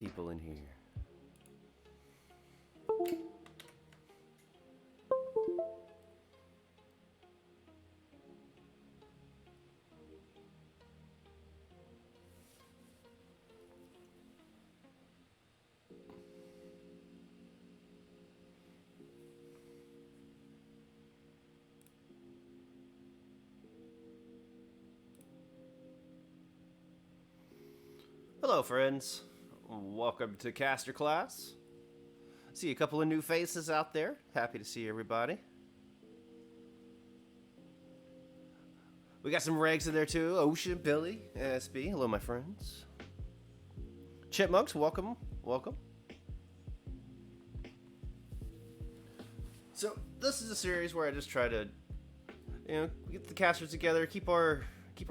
People in here. Hello, friends. Welcome to Caster Class. See a couple of new faces out there. Happy to see everybody. We got some regs in there too. Ocean, Billy, SB. Hello, my friends. Chipmunks, welcome. Welcome. So this is a series where I just try to, get the casters together, keep our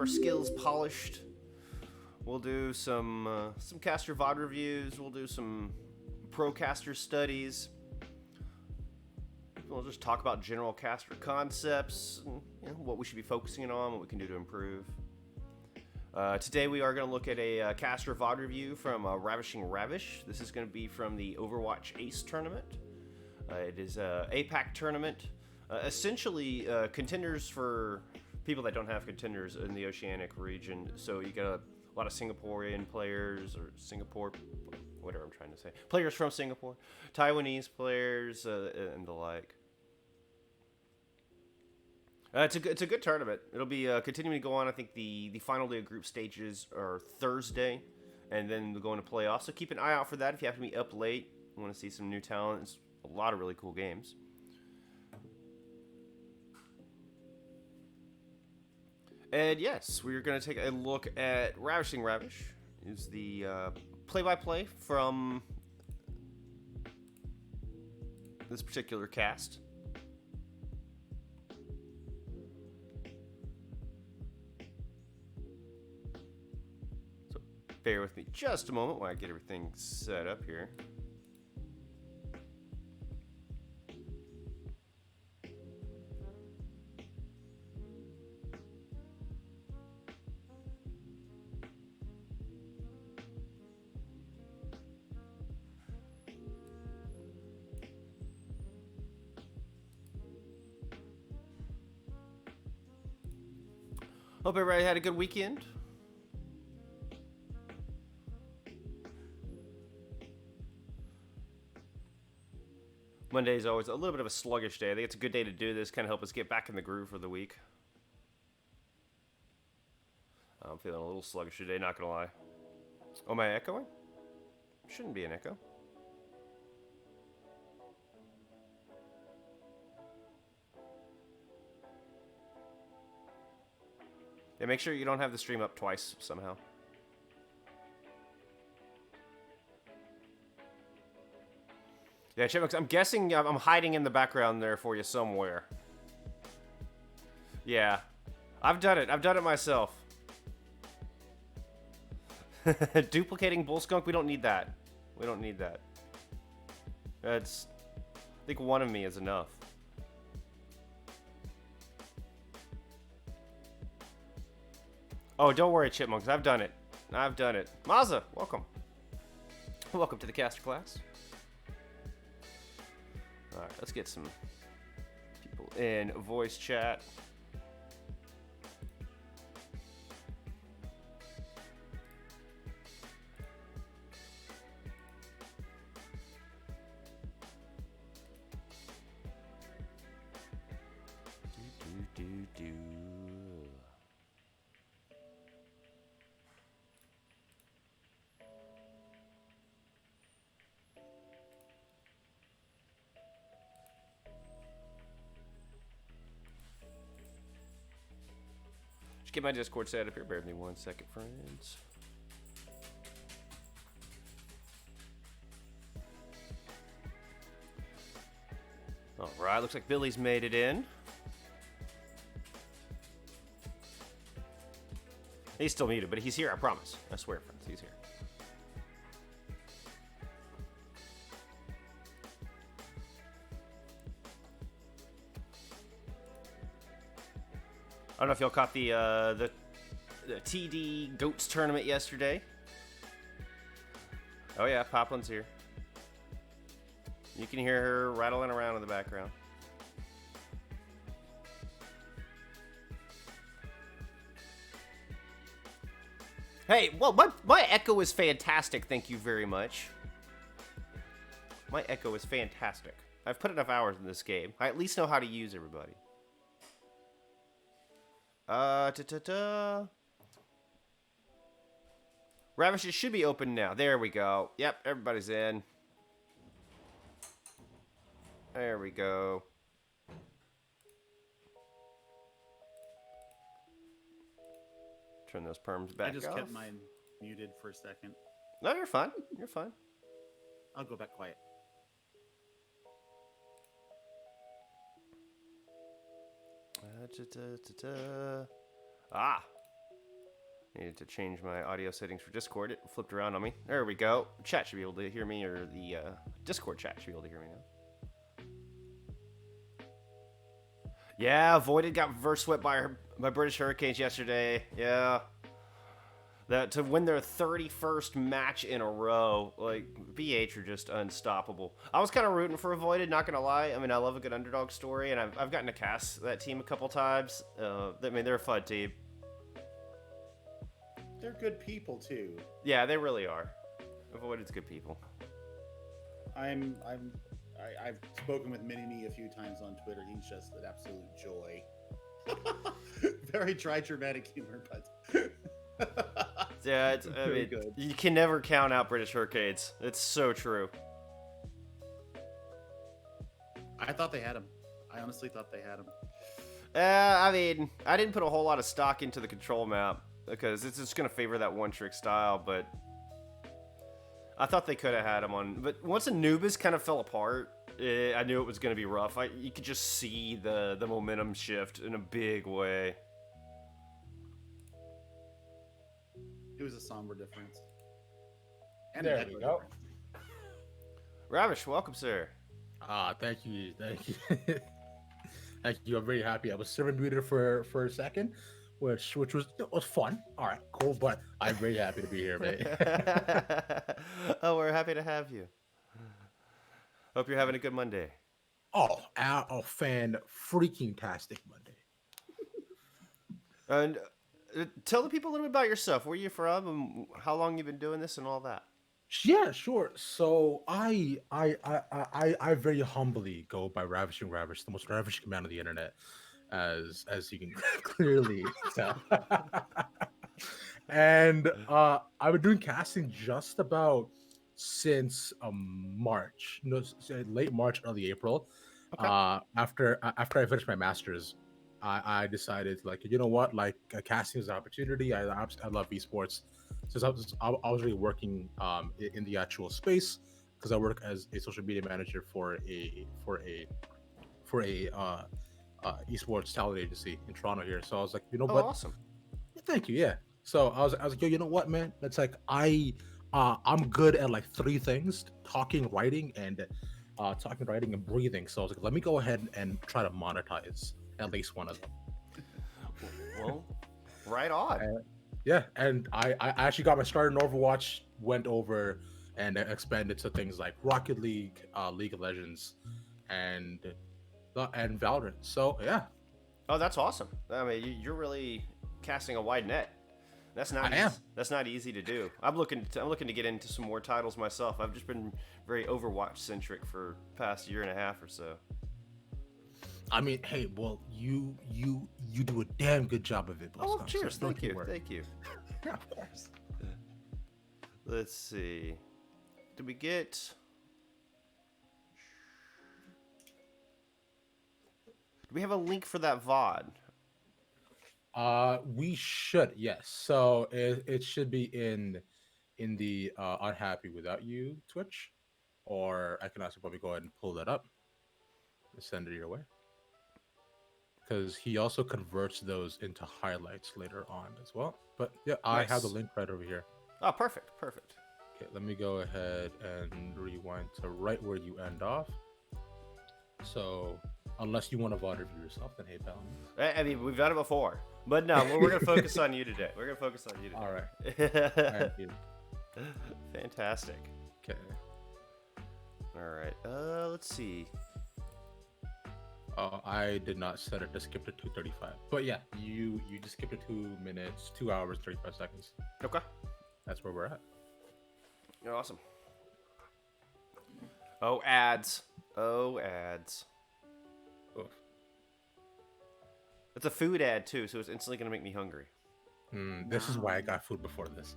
skills polished. We'll do some caster VOD reviews. We'll do some pro caster studies. We'll just talk about general caster concepts, and, what we should be focusing on, what we can do to improve. Today we are going to look at a caster VOD review from Ravish. This is going to be from the Overwatch Ace tournament. It is an APAC tournament. Essentially, contenders for people that don't have contenders in the Oceanic region. So you got a lot of Singaporean players, or whatever I'm trying to say. Players from Singapore, Taiwanese players, and the like. It's a good tournament. It'll be continuing to go on. I think the final day of group stages are Thursday, and then we'll go into playoffs. So keep an eye out for that if you have to be up late. You want to see some new talent. It's a lot of really cool games. And yes, we're going to take a look at Ravishing Ravish. Is the play-by-play from this particular cast. So bear with me just a moment while I get everything set up here. Hope everybody had a good weekend. Monday is always a little bit of a sluggish day. I think it's a good day to do this, kind of help us get back in the groove for the week. I'm feeling a little sluggish today, not gonna lie. Oh, am I echoing? Shouldn't be an echo. Yeah, make sure you don't have the stream up twice somehow. Yeah, Chipmunks, I'm guessing I'm hiding in the background there for you somewhere. Yeah. I've done it. I've done it myself. Duplicating Bull Skunk, we don't need that. We don't need that. I think one of me is enough. Oh, don't worry, Chipmunks. I've done it. I've done it. Mazza, welcome. Welcome to the caster class. Alright, let's get some people in voice chat. Do. Just get my Discord set up here. Bear with me 1 second, friends. Alright, looks like Billy's made it in. He's still muted, but he's here, I promise. I swear, friends, he's here. I don't know if y'all caught the TD Goats tournament yesterday. Oh yeah, Poplin's here. You can hear her rattling around in the background. Hey, well, my echo is fantastic. Thank you very much. My echo is fantastic. I've put enough hours in this game. I at least know how to use everybody. Ravish, it should be open now. There we go. Yep, everybody's in. There we go. Turn those perms back off. I just kept mine muted for a second. No, you're fine. You're fine. I'll go back quiet. Ah. Needed to change my audio settings for Discord. It flipped around on me. There we go. Chat should be able to hear me, or the Discord chat should be able to hear me now. Yeah, Voided got reverse swept by British Hurricanes yesterday. Yeah. That to win their 31st match in a row, like BH are just unstoppable. I was kind of rooting for Voided, not gonna lie. I mean, I love a good underdog story, and I've gotten to cast that team a couple times. I mean, they're a fun team. They're good people too. Yeah, they really are. Voided's good people. I've spoken with Mini-Me a few times on Twitter. He's just an absolute joy. Very dry, dramatic humor, but yeah, I mean, good. You can never count out British Hurricanes. It's so true. I thought they had him. I honestly thought they had him. I mean, I didn't put a whole lot of stock into the control map because it's just going to favor that one-trick style, but I thought they could have had him on. But once Anubis kind of fell apart, I knew it was going to be rough. You could just see the momentum shift in a big way. It was a somber difference. And there we go. Ravish, welcome, sir. Thank you. Thank you. I'm very happy. I was servant muted for a second, which was fun. All right, cool. But I'm very happy to be here, mate. Oh, we're happy to have you. Hope you're having a good Monday. Oh, a fan-freaking-tastic Monday. And tell the people a little bit about yourself. Where you from, and how long you've been doing this, and all that. Yeah, sure. So I very humbly go by Ravishing Ravish, the most ravishing man on the internet, as you can clearly tell. And I've been doing casting just about since March, late March, early April. Okay. After I finished my master's, I decided, like, you know what, like, casting is an opportunity. I love esports. Since I was really working in the actual space, because I work as a social media manager for a esports talent agency in Toronto here. So I was like, you know what? Awesome. Thank you. Yeah. So I was like, yo, you know what, man? It's like I'm good at like three things: talking, writing, and breathing. So I was like, let me go ahead and try to monetize at least one of them. Well, right on. Yeah, and I actually got my start in Overwatch, went over and expanded to things like Rocket League, League of Legends, and Valorant. So yeah. Oh, that's awesome. I mean, you're really casting a wide net. That's not. That's not easy to do. I'm looking to get into some more titles myself. I've just been very Overwatch centric for the past year and a half or so. I mean, hey, well, you do a damn good job of it, Blossom. Oh, cheers! So Thank you. Yeah, of course. Let's see. Did we get? Do we have a link for that VOD? We should, yes. So it should be in the Unhappy Without You Twitch, or I can also probably go ahead and pull that up and send it your way. Because he also converts those into highlights later on as well. But yeah, nice. I have the link right over here. Oh, perfect. Okay, let me go ahead and rewind to right where you end off. So, unless you want to VOD review yourself, then hey, pal. I mean, we've done it before. But no, we're going to focus on you today. All right. Thank you. Fantastic. Okay. All right. Let's see. I did not set it to skip to 2:35. But yeah, you just skipped to 2 minutes, 2 hours, 35 seconds. Okay. That's where we're at. You're awesome. Oh, ads. Oh, ads. Oof. It's a food ad too, so it's instantly gonna make me hungry. This is why I got food before this.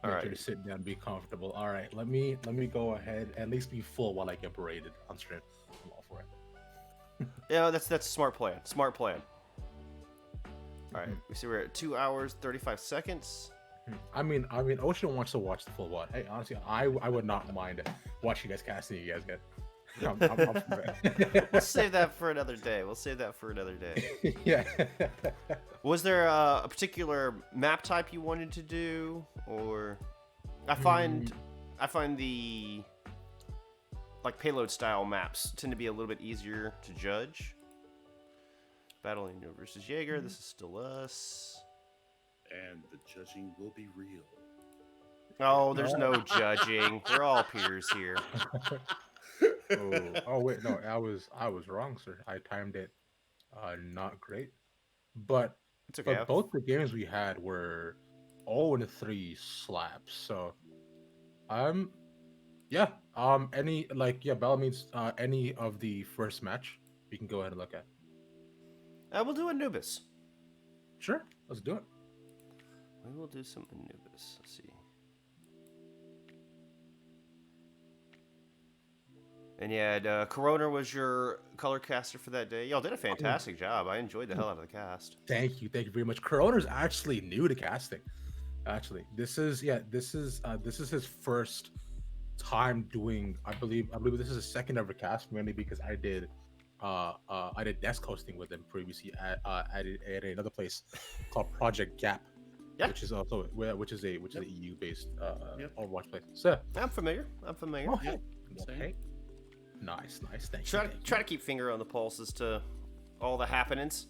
All Make sure right. to sit down, be comfortable. All right, let me go ahead. At least be full while I get berated on stream. I'm all for it. Yeah, that's a smart plan. Smart plan. All right. We see we're at 2 hours 35 seconds. I mean, Ocean wants to watch the full VOD. Hey, honestly, I would not mind watching you guys casting. You guys get. I'm up for it. We'll save that for another day. We'll save that for another day. Yeah. Was there a particular map type you wanted to do, or I find the like payload style maps tend to be a little bit easier to judge. Battle Angel versus Jaeger. This is still us. And the judging will be real. Oh, there's no judging. We're all peers here. Oh wait, no, I was wrong, sir. I timed it not great. But It's okay. both the games we had were 0-3 slaps. So yeah. Bell means any of the first match we can go ahead and look at. We'll do Anubis. Sure, let's do it. We will do some Anubis. Let's see. And yeah, Corona was your color caster for that day. Y'all did a fantastic job. I enjoyed the hell out of the cast. Thank you very much. Corona's actually new to casting. Actually, this is his first time doing. I believe this is his second ever cast, mainly because I did desk hosting with him previously at another place called Project Gap, Yeah. which is a EU based Overwatch place. So I'm familiar. oh, hey. Same. Okay. Nice. Thank you. Try to keep finger on the pulse as to all the happenings.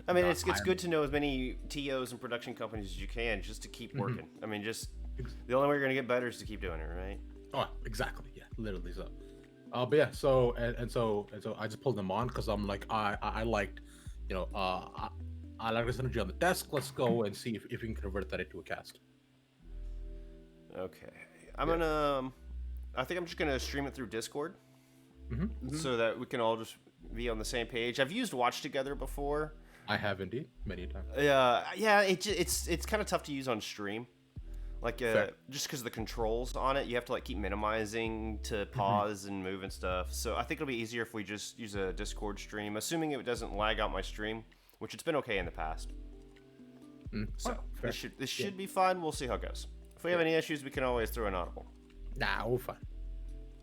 I mean, it's good to know as many TOs and production companies as you can, just to keep working. I mean, just the only way you're gonna get better is to keep doing it, right? Oh, exactly. Yeah, literally so. But yeah, so I just pulled them on because I'm like, I liked, I like this energy on the desk. Let's go and see if we can convert that into a cast. Okay, I think I'm just gonna stream it through Discord, so that we can all just be on the same page. I've used Watch Together before. I have indeed many times. Yeah, it's kind of tough to use on stream. Like, just because of the controls on it, you have to like keep minimizing to pause and move and stuff. So I think it'll be easier if we just use a Discord stream, assuming it doesn't lag out my stream, which it's been okay in the past. So this should be fine. We'll see how it goes. If we have any issues, we can always throw an audible. Nah, we're fine.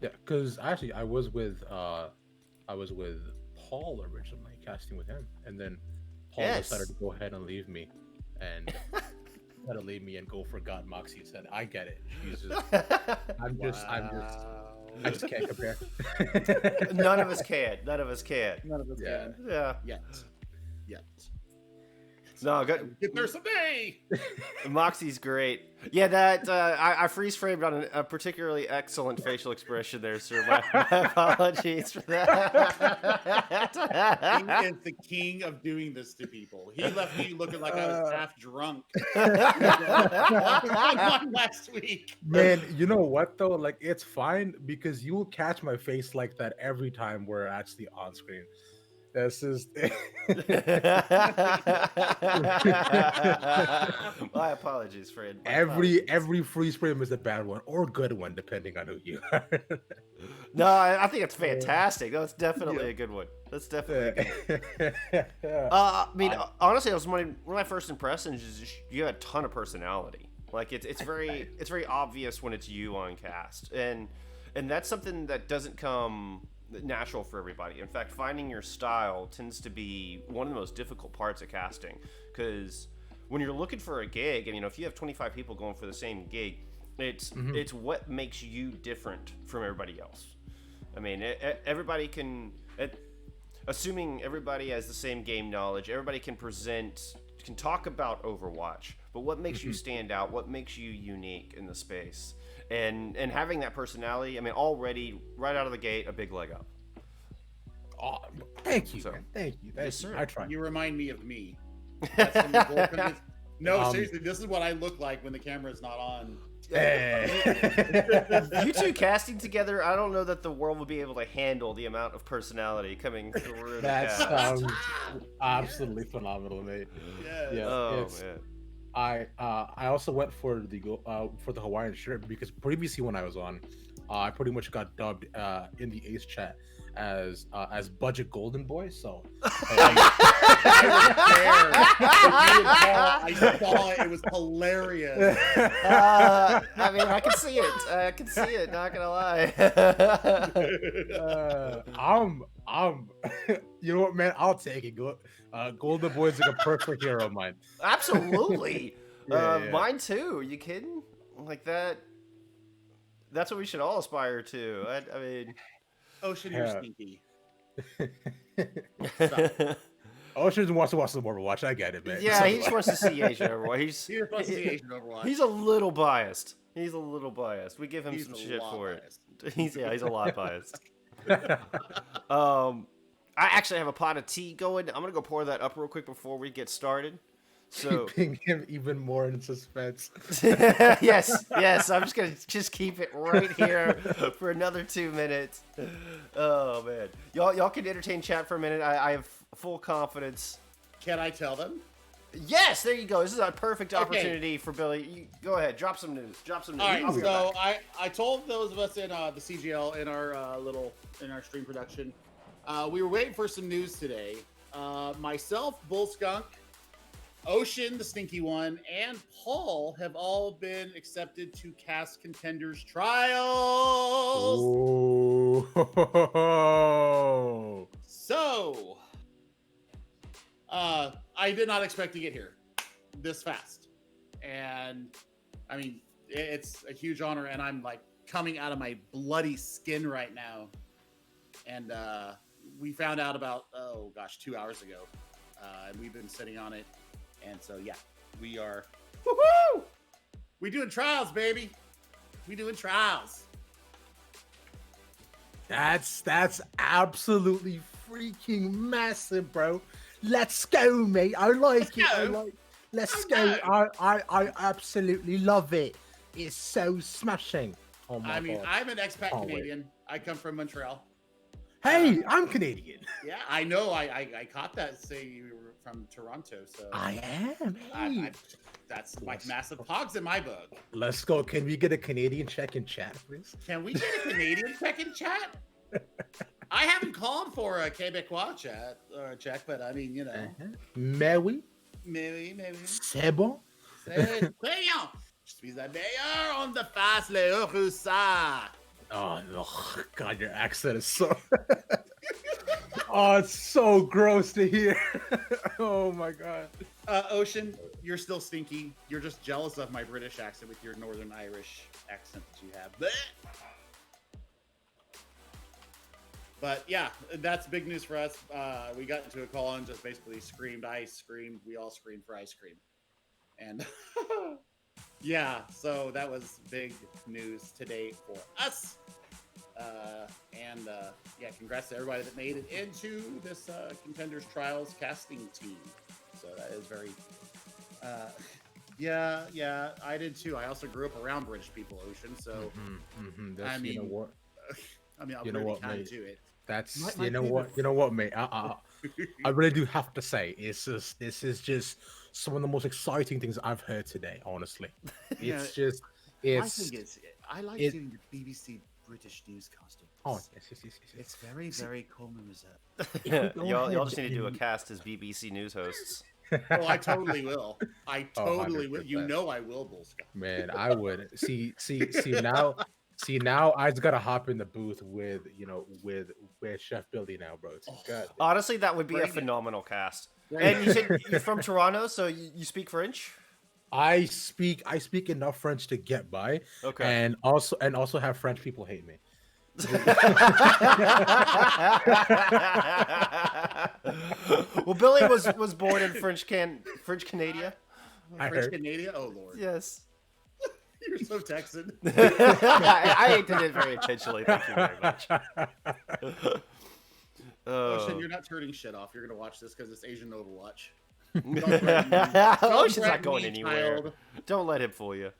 Yeah, because actually I was with Paul originally casting with him, and then Paul decided to go ahead and leave me, and go for God. Moxie said, "I get it. She's just, I just can't compare." None of us can. None of us can. Yeah. Yet. No, good. Get there someday. Moxie's great. Yeah, that I freeze framed on a particularly excellent facial expression there, sir. My apologies for that. He is the king of doing this to people. He left me looking like I was half drunk last week. Man, you know what though? Like, it's fine because you will catch my face like that every time we're actually on screen. This is my apologies, friend. Every freeze frame is a bad one or good one, depending on who you are. No, I think it's fantastic. That's definitely a good one. That's definitely a good one. I mean, honestly, one of my first impressions is you have a ton of personality. Like it's very obvious when it's you on cast, and that's something that doesn't come natural for everybody. In fact, finding your style tends to be one of the most difficult parts of casting, because when you're looking for a gig, and if you have 25 people going for the same gig, it's what makes you different from everybody else. I mean, everybody can, assuming everybody has the same game knowledge, everybody can talk about Overwatch, but what makes you stand out? What makes you unique in the space? And having that personality, I mean, already right out of the gate, a big leg up. Oh, thank you, So, man. Thank you. yes, sir. I try. You remind me of me. That's when the goal comes in. No, seriously, this is what I look like when the camera's not on. You two casting together, I don't know that the world would be able to handle the amount of personality coming through. That the cast. sounds absolutely phenomenal, mate. Yeah. Yeah, Oh it's, man. I also went for the Hawaiian shirt because previously when I was on, I pretty much got dubbed in the Ace chat as Budget Golden Boy. So I saw it. It was hilarious. I mean, I can see it. I can see it. Not gonna lie. I'm you know what, man? I'll take it. Golden Boy is like a perfect hero of mine. Absolutely. Yeah. Mine too. Are you kidding? Like that. That's what we should all aspire to. I mean. Ocean, you're sneaky. Ocean wants to watch some Overwatch. I get it, man. Yeah, he just wants to see Asian Overwatch. He wants to see Asian Overwatch. He's a little biased. He's a little biased. We give him He's some a shit lot for biased. it. He's a lot biased. I actually have a pot of tea going. I'm gonna go pour that up real quick before we get started. So Keeping him even more in suspense. yes. I'm just gonna keep it right here for another 2 minutes. Oh man, y'all can entertain chat for a minute. I have full confidence. Can I tell them? Yes, there you go. This is a perfect opportunity for Billy. You, go ahead, drop some news. All right, so I told those of us in the CGL in our stream production, we were waiting for some news today. Myself, Bull Skunk, Ocean, the stinky one, and Paul have all been accepted to cast Contenders Trials. Oh. So, I did not expect to get here this fast. And, I mean, it's a huge honor, and I'm, like, coming out of my bloody skin right now. And we found out about, 2 hours ago. And we've been sitting on it. And so, yeah, we are, woohoo! We doing trials, baby. We doing trials. That's absolutely freaking massive, bro. Let's go, mate. I like it. Let's go. I absolutely love it. It's so smashing. Oh my God. I'm an expat Canadian. I come from Montreal. Hey, I'm Canadian. Yeah, I know. I caught that. Say you were from Toronto, so I am. Hey. That's like massive hogs in my book. Let's go. Can we get a Canadian check in chat, please? Can we get a Canadian check in chat? I haven't called for a Quebecois chat or check, but I mean, you know. Mais oui. Maybe. C'est bon. C'est brillant. Je suis la meilleure on the face le russa. Oh, God, your accent is so... Oh, it's so gross to hear. Oh, my God. Ocean, you're still stinky. You're just jealous of my British accent with your Northern Irish accent that you have. Blech. But, yeah, that's big news for us. We got into a call and just basically screamed. I screamed. We all screamed for ice cream. And... yeah, so that was big news today for us. Yeah, congrats to everybody that made it into this Contenders Trials casting team. So that is very, yeah, I did too. I also grew up around British people, Ocean. So, I mean, you know what? I mean, I'll You know really what, kind of mate? do it. That's My you know what, mate. I really do have to say, this is just some of the most exciting things I've heard today. Honestly, I like doing the BBC British newscasting. Oh yes. It's very, very calm and reserved. Y'all just need to do a cast as BBC news hosts. Oh, I totally will. I totally will. 100%. You know I will, Bull Scott. Man, I would see now. I just gotta hop in the booth with Chef Billy now, bro. God. Honestly, that would be a phenomenal cast. And you said you're from Toronto, so you speak French? I speak enough French to get by. Okay. And also have French people hate me. Well, Billy was born in French Canada. I French heard. Canadian. Oh Lord, Yes. you're so Texan. I did it very intentionally. Thank you very much. Ocean, you're not turning shit off. You're gonna watch this because it's Asian Overwatch. Don't threaten me. Ocean's not threaten going me, anywhere. child. Don't let him fool you.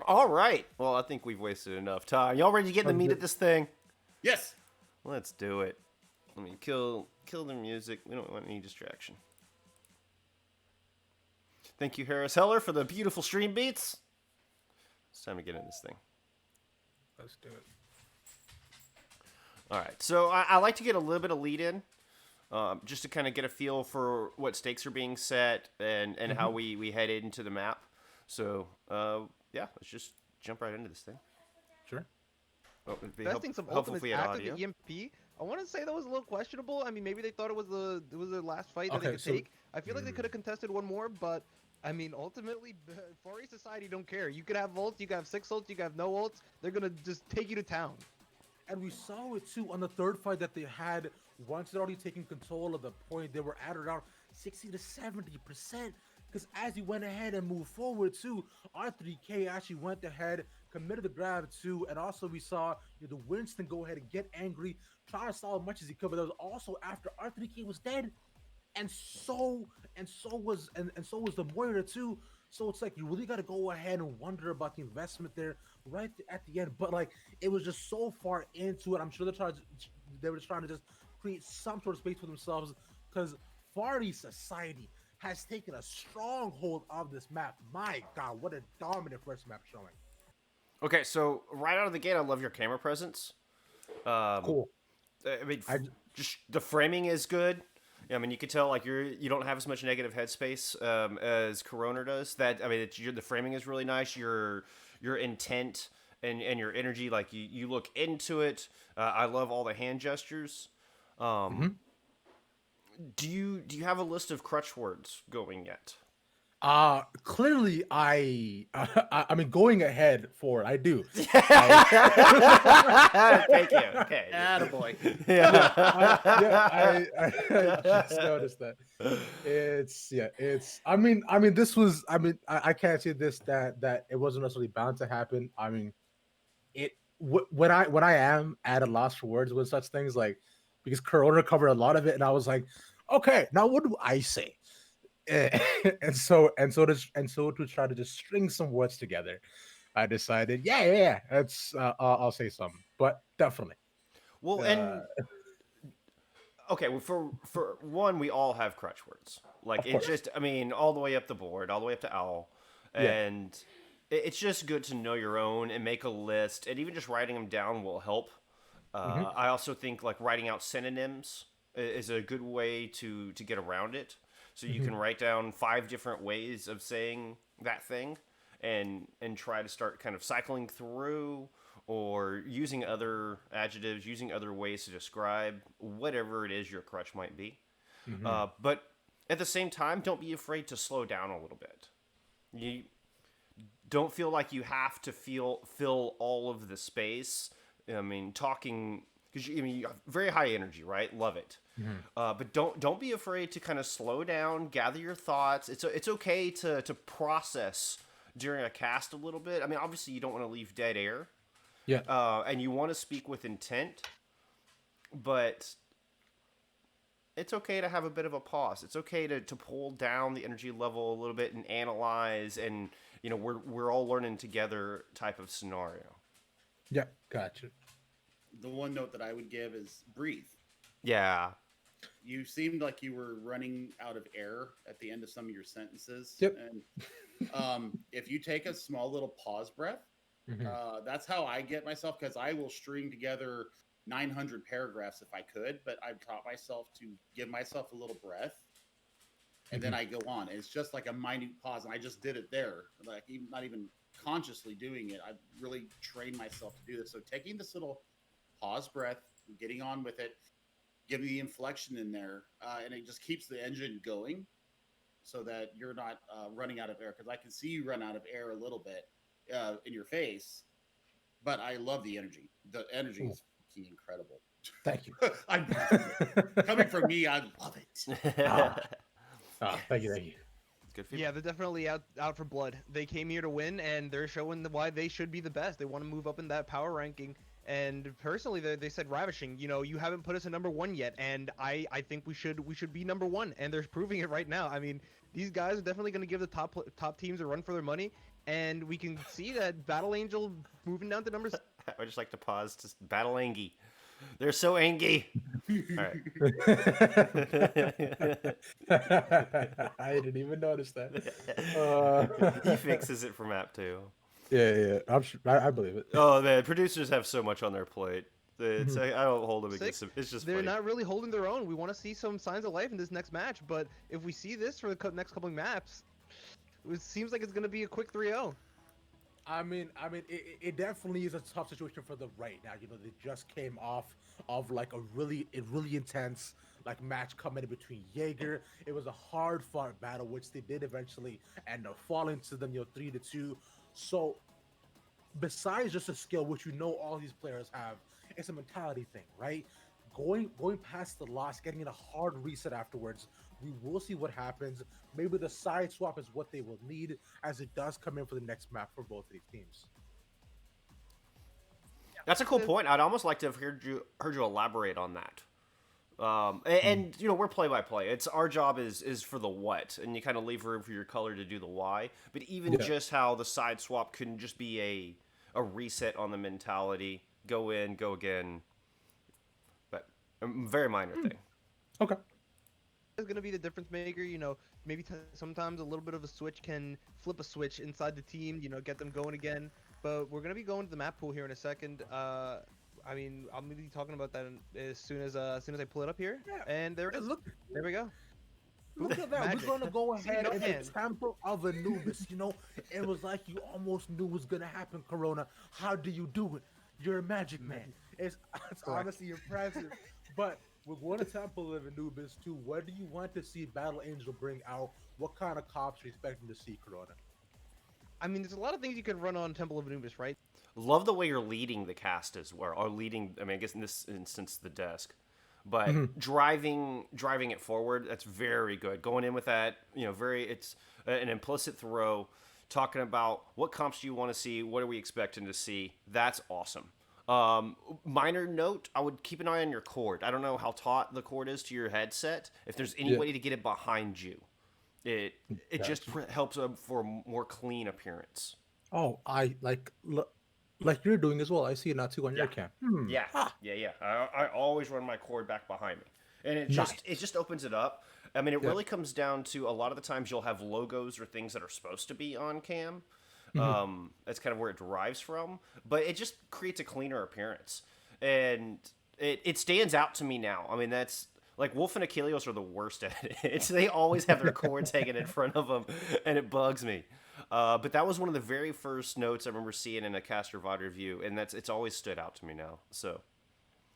All right. Well, I think we've wasted enough time. Y'all ready to get in the meat of this thing? Yes. Let's do it. Let me kill the music. We don't want any distraction. Thank you, Harris Heller, for the beautiful stream beats. It's time to get in this thing. Let's do it. All right. So I like to get a little bit of lead in, just to kind of get a feel for what stakes are being set and how we head into the map. So yeah, let's just jump right into this thing. Sure. Oh, it'd be Investing some helpful if ultimates we had after audio. the EMP. I want to say that was a little questionable. I mean, maybe they thought it was the last fight that Okay, they could so- take. I feel like they could have contested one more, but I mean, ultimately, Far East Society don't care. You could have ults, you could have 6 ults, you could have no ults. They're gonna just take you to town. And we saw it too on the third fight that they had. Once they're already taking control of the point, they were at around 60 to 70%. Because as he went ahead and moved forward too, R3K actually went ahead, committed the grab too, and also we saw the Winston go ahead and get angry, try to stall as much as he could. But that was also after R3K was dead, and so was the Moira too. So it's like you really got to go ahead and wonder about the investment there right at the end. But like it was just so far into it. I'm sure they were just trying to just create some sort of space for themselves because Far East Society has taken a stronghold of this map. My God, what a dominant first map showing. Okay, so right out of the gate, I love your camera presence. Cool. I mean, just the framing is good. I mean, you could tell like you don't have as much negative headspace as Corona does. That I mean, the framing is really nice. Your intent and your energy, like you look into it. I love all the hand gestures. Do you have a list of crutch words going yet? Clearly I mean going ahead for I do. Thank you. Okay. Attaboy. Yeah. I just noticed that. It's I mean this was I can't say this that it wasn't necessarily bound to happen. I mean when I am at a loss for words with such things, like because Corona covered a lot of it and I was like, okay, now what do I say? and so to try to just string some words together, I decided, that's I'll say something, but definitely. Well, and okay, well, for one, we all have crutch words. Like it's just, I mean, all the way up the board, all the way up to owl, and it's just good to know your own and make a list, and even just writing them down will help. I also think like writing out synonyms is a good way to get around it. So you can write down 5 different ways of saying that thing, and try to start kind of cycling through or using other adjectives, using other ways to describe whatever it is your crutch might be. But at the same time, don't be afraid to slow down a little bit. You don't feel like you have to fill all of the space. I mean, talking because you have very high energy, right? Love it. But don't be afraid to kind of slow down, gather your thoughts. It's okay to process during a cast a little bit. I mean, obviously you don't want to leave dead air. Yeah. And you want to speak with intent, but it's okay to have a bit of a pause. It's okay to pull down the energy level a little bit and analyze, and we're all learning together type of scenario. Yeah, gotcha. The one note that I would give is breathe. Yeah. You seemed like you were running out of air at the end of some of your sentences. Yep. And if you take a small little pause breath, that's how I get myself, because I will string together 900 paragraphs if I could, but I've taught myself to give myself a little breath, and then I go on. It's just like a minute pause, and I just did it there, like not even consciously doing it. I've really trained myself to do this. So taking this little pause breath, getting on with it, giving the inflection in there, and it just keeps the engine going so that you're not running out of air, because I can see you run out of air a little bit in your face, but I love the energy. The energy is fucking incredible. Thank you. Coming from me, I love it. Thank you. Good feedback. Yeah, they're definitely out for blood. They came here to win, and they're showing why they should be the best. They want to move up in that power ranking. And personally, they said ravishing. You know, you haven't put us in number 1 yet, and I think we should be number 1, and they're proving it right now. I mean, these guys are definitely going to give the top teams a run for their money, and we can see that Battle Angel moving down to number. I would just like to pause to battle Angie. They're so angry. All right. I didn't even notice that. He fixes it for map 2. Yeah. I'm sure, I believe it. Oh man, producers have so much on their plate. It's I don't hold them against them. It's just They're funny. not really holding their own. We want to see some signs of life in this next match, but if we see this for the next couple of maps, it seems like it's going to be a quick 3-0. I mean, it definitely is a tough situation for them right now. You know, they just came off of like a really intense like match coming in between Jaeger. It was a hard fought battle, which they did eventually end up falling to them, 3-2. So besides just a skill, which all these players have, it's a mentality thing, right? Going past the loss, getting a hard reset afterwards. We will see what happens. Maybe the side swap is what they will need as it does come in for the next map for both of these teams. That's a cool point. I'd almost like to have heard you elaborate on that. And we're play by play. It's our job is for the what, and you kind of leave room for your color to do the why. But even just how the side swap couldn't just be a reset on the mentality, go in, go again. But a very minor thing. Okay. Is going to be the difference maker. Maybe sometimes a little bit of a switch can flip a switch inside the team, get them going again. But we're going to be going to the map pool here in a second. I mean, I'm going to be talking about that as soon as I pull it up here. Yeah. And there it is. Look, there we go. Look at that. Magic. We're going to go ahead no and hand. the Temple of Anubis. It was like you almost knew was going to happen, Corona. How do you do it? You're a magic man. It's honestly impressive. But we're going to Temple of Anubis too. What do you want to see Battle Angel bring out? What kind of cops are you expecting to see, Corona? I mean, there's a lot of things you could run on Temple of Anubis, right? Love the way you're leading the cast as well, or leading. I mean, I guess in this instance, the desk, but driving it forward. That's very good. Going in with that, it's an implicit throw. Talking about what comps do you want to see? What are we expecting to see? That's awesome. Minor note, I would keep an eye on your cord. I don't know how taut the cord is to your headset. If there's any way to get it behind you, it just helps for a more clean appearance. Oh, I like you're doing as well. I see it now too on your cam. Yeah. I always run my cord back behind me, and it just opens it up. I mean, it really comes down to a lot of the times you'll have logos or things that are supposed to be on cam. That's kind of where it derives from, but it just creates a cleaner appearance, and it stands out to me now. I mean, that's like Wolf and Achilles are the worst at it. They always have their cords hanging in front of them, and it bugs me. But that was one of the very first notes I remember seeing in a caster VOD review, and it's always stood out to me now. So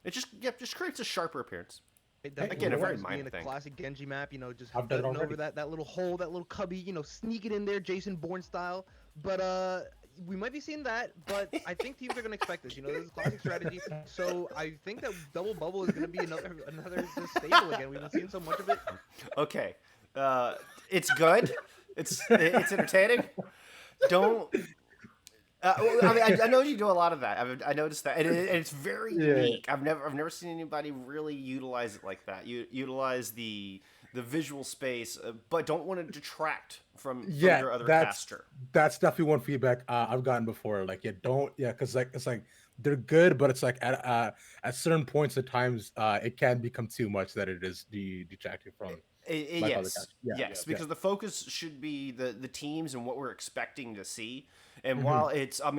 it just creates a sharper appearance. Again, a very minor in a thing. classic Genji map, just I've done it putting already. over that little hole, that little cubby, sneak it in there, Jason Bourne style. But we might be seeing that, but I think teams are going to expect this. This is classic strategy. So I think that double bubble is going to be another just staple again. We've been seeing so much of it. Okay, it's good. It's entertaining. Don't. I know you do a lot of that. I noticed that, and it's very unique. I've never seen anybody really utilize it like that. You utilize the visual space, but don't want to detract from your other caster. That's definitely one feedback I've gotten before. Like, because it's like they're good, but it's like at certain points at times it can become too much that it is detracting from. Yes, because the focus should be the teams and what we're expecting to see. And while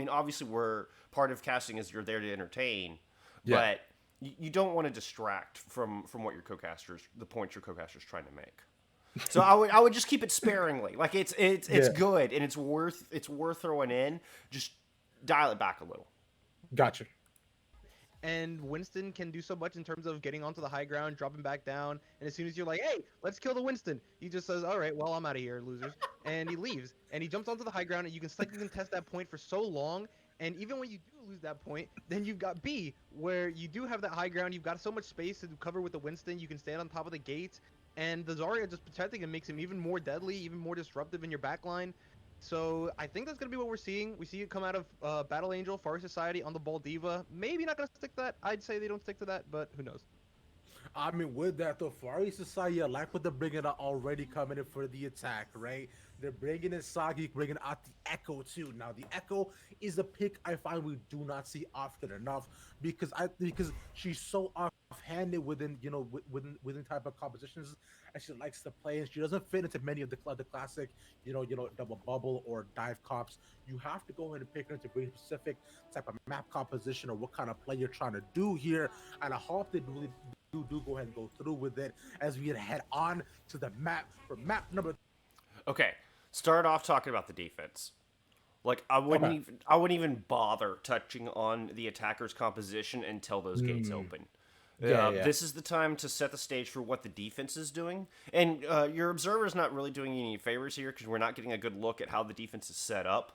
obviously we're part of casting is you're there to entertain, but you don't want to distract from what the points your co-caster's trying to make. So I would just keep it sparingly. Like it's good and it's worth throwing in. Just dial it back a little. Gotcha. And Winston can do so much in terms of getting onto the high ground, dropping back down, and as soon as you're like, hey, let's kill the Winston, he just says, all right, well, I'm out of here, losers. And he leaves. And he jumps onto the high ground, and you can slightly contest that point for so long, and even when you do lose that point, then you've got B, where you do have that high ground, you've got so much space to cover with the Winston, you can stand on top of the gates, and the Zarya just protecting him makes him even more deadly, even more disruptive in your backline. So I think that's gonna be what we're seeing. We see it come out of Battle Angel, Far Society on the Ball Diva. Maybe not gonna stick to that. I'd say they don't stick to that, but who knows? I mean, with that, though, Fari Society, I like what they're bringing out already coming in for the attack, right? They're bringing in Sagi, bringing out the Echo, too. Now, the Echo is a pick I find we do not see often enough because she's so offhanded within, within type of compositions and she likes to play, and she doesn't fit into many of the classic, double bubble or dive comps. You have to go ahead and pick her into very specific type of map composition or what kind of play you're trying to do here. And I hope they really do go ahead and go through with it as we head on to the map for map number. Okay, start off talking about the defense. Like I wouldn't even bother touching on the attacker's composition until those gates open. This is the time to set the stage for what the defense is doing, and your observer is not really doing you any favors here because we're not getting a good look at how the defense is set up.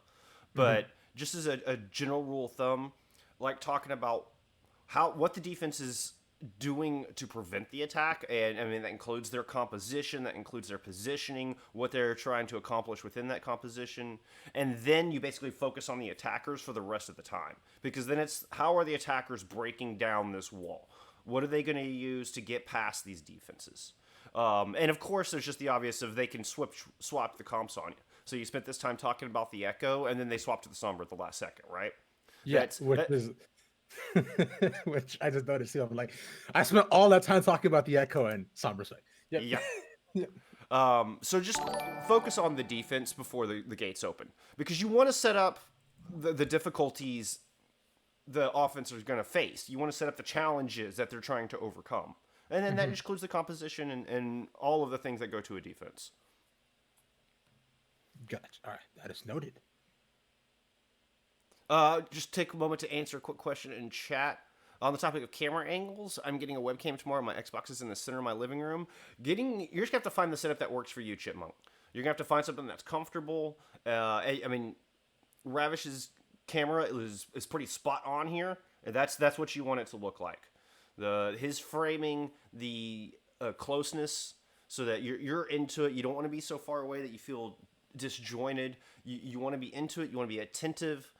But just as a general rule of thumb, like talking about what the defense is doing to prevent the attack, and I mean that includes their composition, that includes their positioning, what they're trying to accomplish within that composition, and then you basically focus on the attackers for the rest of the time, because then it's how are the attackers breaking down this wall? What are they going to use to get past these defenses? And of course, there's just the obvious of they can swap the comps on you. So you spent this time talking about the Echo, and then they swap to the Sombra at the last second, right? Yes, which I just noticed too. I'm like, I spent all that time talking about the Echo and Sombra side. Yep. Yeah. So just focus on the defense before the gates open, because you want to set up the difficulties the offense is going to face. You want to set up the challenges that they're trying to overcome. And then that includes the composition and all of the things that go to a defense. Gotcha. All right. That is noted. Just take a moment to answer a quick question in chat. On the topic of camera angles, I'm getting a webcam tomorrow. My Xbox is in the center of my living room. You're just going to have to find the setup that works for you, Chipmunk. You're going to have to find something that's comfortable. I mean, Ravish's camera is pretty spot on here. And that's what you want it to look like. His framing, the closeness, so that you're into it. You don't want to be so far away that you feel disjointed. You want to be into it. You want to be attentive.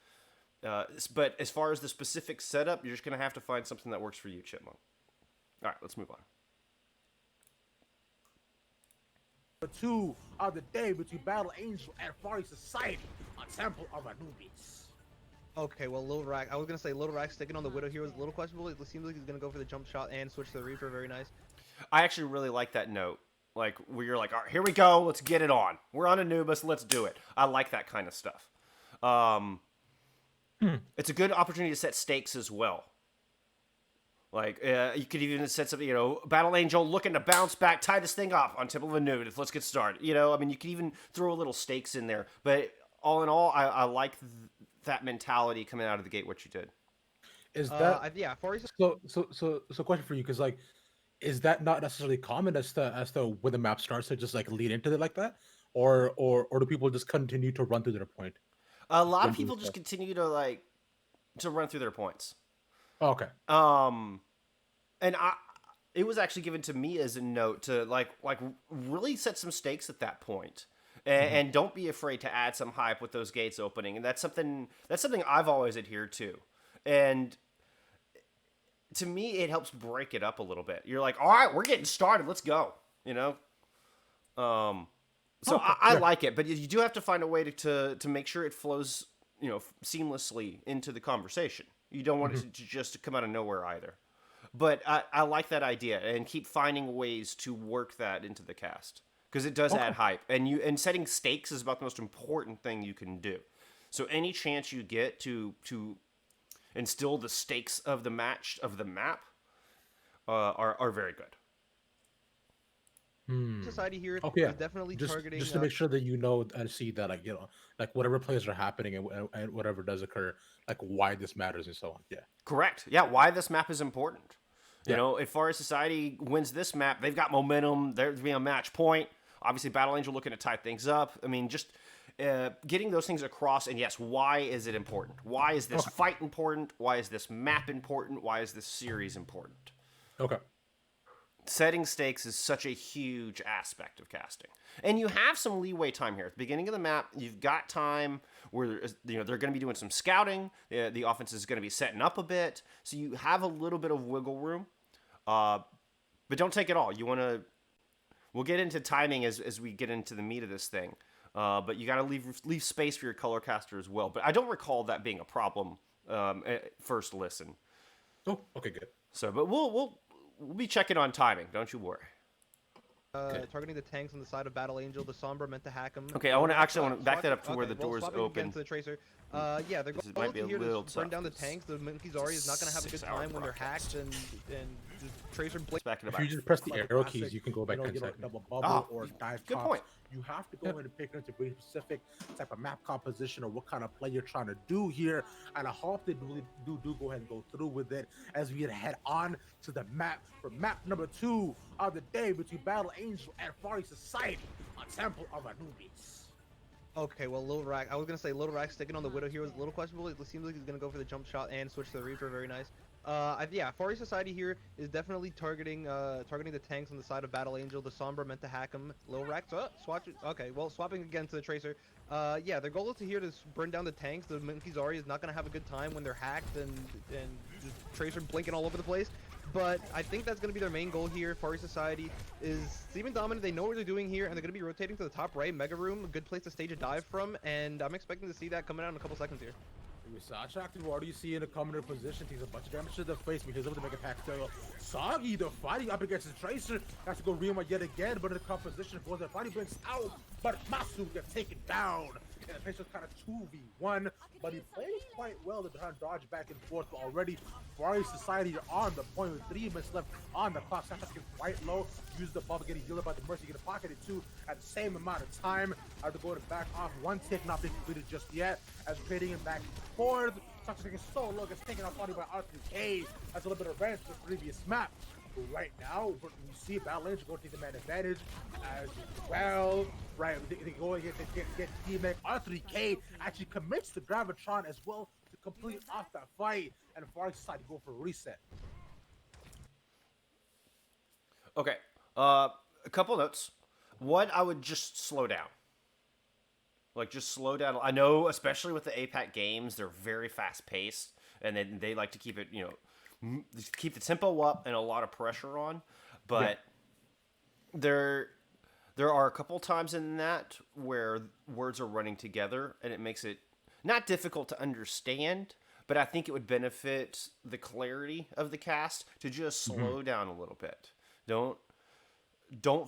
But as far as the specific setup, you're just going to have to find something that works for you, Chipmunk. All right, let's move on. The two of the day between Battle Angel and Fari Society on Temple of Anubis. Okay, well, Little Rack, I was gonna say Little Rack sticking on the Widow here was a little questionable. It seems like he's gonna go for the jump shot and switch to the Reaper. Very nice. I actually really like that note. Like, where you're like, all right, here we go, let's get it on. We're on Anubis, let's do it. I like that kind of stuff. It's a good opportunity to set stakes as well. Like, you could even set something, Battle Angel looking to bounce back, tie this thing up on Temple of Anubis. Let's get started. I mean, you could even throw a little stakes in there. But all in all, I like that mentality coming out of the gate, what you did. Is that yeah? So question for you, because like, is that not necessarily common as to when the map starts to just like lead into it like that, or do people just continue to run through their point? A lot of people just continue to run through their points. Oh, okay. And it was actually given to me as a note to like really set some stakes at that point. And don't be afraid to add some hype with those gates opening. And that's something I've always adhered to. And to me, it helps break it up a little bit. You're like, all right, we're getting started. Let's go. So I like it, but you do have to find a way to make sure it flows, seamlessly into the conversation. You don't want it to just come out of nowhere either. But I like that idea, and keep finding ways to work that into the cast. Because it does add hype, and setting stakes is about the most important thing you can do. So any chance you get to instill the stakes of the match of the map are very good. Society here is definitely targeting. Just to make sure that and see that like whatever plays are happening and whatever does occur, like why this matters and so on. Yeah. Correct. Yeah. Why this map is important. As far as Society wins this map, they've got momentum. There's being a match point. Obviously, Battle Angel looking to tie things up. I mean, just getting those things across. And yes, why is it important? Why is this fight important? Why is this map important? Why is this series important? Okay. setting stakes is such a huge aspect of casting, and you have some leeway time here at the beginning of the map. You've got time where they're going to be doing some scouting. The offense is going to be setting up a bit, so you have a little bit of wiggle room, but don't take it all. You want to. We'll get into timing as we get into the meat of this thing, but you got to leave space for your color caster as well. But I don't recall that being a problem at first listen. Oh, okay, good. So, but we'll be checking on timing. Don't you worry. Targeting the tanks on the side of Battle Angel. The Sombra meant to hack him. Okay, I want to back that up to where the door's swapping open. again to the Tracer. Yeah, they're This going might be a here little to burn tough, down the 'cause tanks. The Monkey Zarya is not going to have a good 6-hour time when they're broadcast. hacked and the Tracer blink. Let's back it If up. you just press the Like arrow classic, keys, you can go back 10 you know, seconds. double bubble Ah, or dive good tops. point. You have to go ahead and pick into very specific type of map composition or what kind of play you're trying to do here. And I hope they really do go ahead and go through with it as we head on to the map for map number 2 of the day between Battle Angel and Far Society on Temple of Anubis. Okay, well, Little Rack. I was gonna say Little Rack sticking on the Widow here was a little questionable. It seems like he's gonna go for the jump shot and switch to the Reaper. Very nice. Yeah, Far East Society here is definitely targeting the tanks on the side of Battle Angel. The Sombra meant to hack him. Little Rack, swatch it. Okay, well, swapping again to the Tracer. Yeah, their goal is to here to burn down the tanks. The Monkey Zarya is not gonna have a good time when they're hacked and just Tracer blinking all over the place. But I think that's going to be their main goal here. Far East Society is seeming dominant. They know what they're doing here, and they're going to be rotating to the top right Mega Room, a good place to stage a dive from, and I'm expecting to see that coming out in a couple seconds here. Attractive, what do you see in a commander position? Takes a bunch of damage to the face because of the mega attack still. Soggy, the fighting up against the Tracer. Has to go Rima yet again, but in the composition goes and fighting brings out. But Masu gets taken down. And the Tracer's kind of 2v1, but he plays quite well to try and dodge back and forth. But already, Far Society are on the point with 3 minutes left on the clock. Sasha gets quite low. Use the bubble, getting healed by the Mercy, getting pocketed too at the same amount of time. Have to go to back off. One tick not being completed just yet. As trading him back and forth. Sasha taking so low, gets taken off body by R3K. That's a little bit of revenge for the previous map. But right now, we see Battle Angel going to take the man advantage as well. Right, they go and get teammate. R3K actually commits to Gravitron as well to complete off that fight, and Far Society go for a reset. Okay, a couple notes. One, I would just slow down. Like, just slow down. I know, especially with the APAC games, they're very fast paced, and then they like to keep it, keep the tempo up and a lot of pressure on. But there are a couple times in that where words are running together, and it makes it not difficult to understand, but I think it would benefit the clarity of the cast to just slow down a little bit. Don't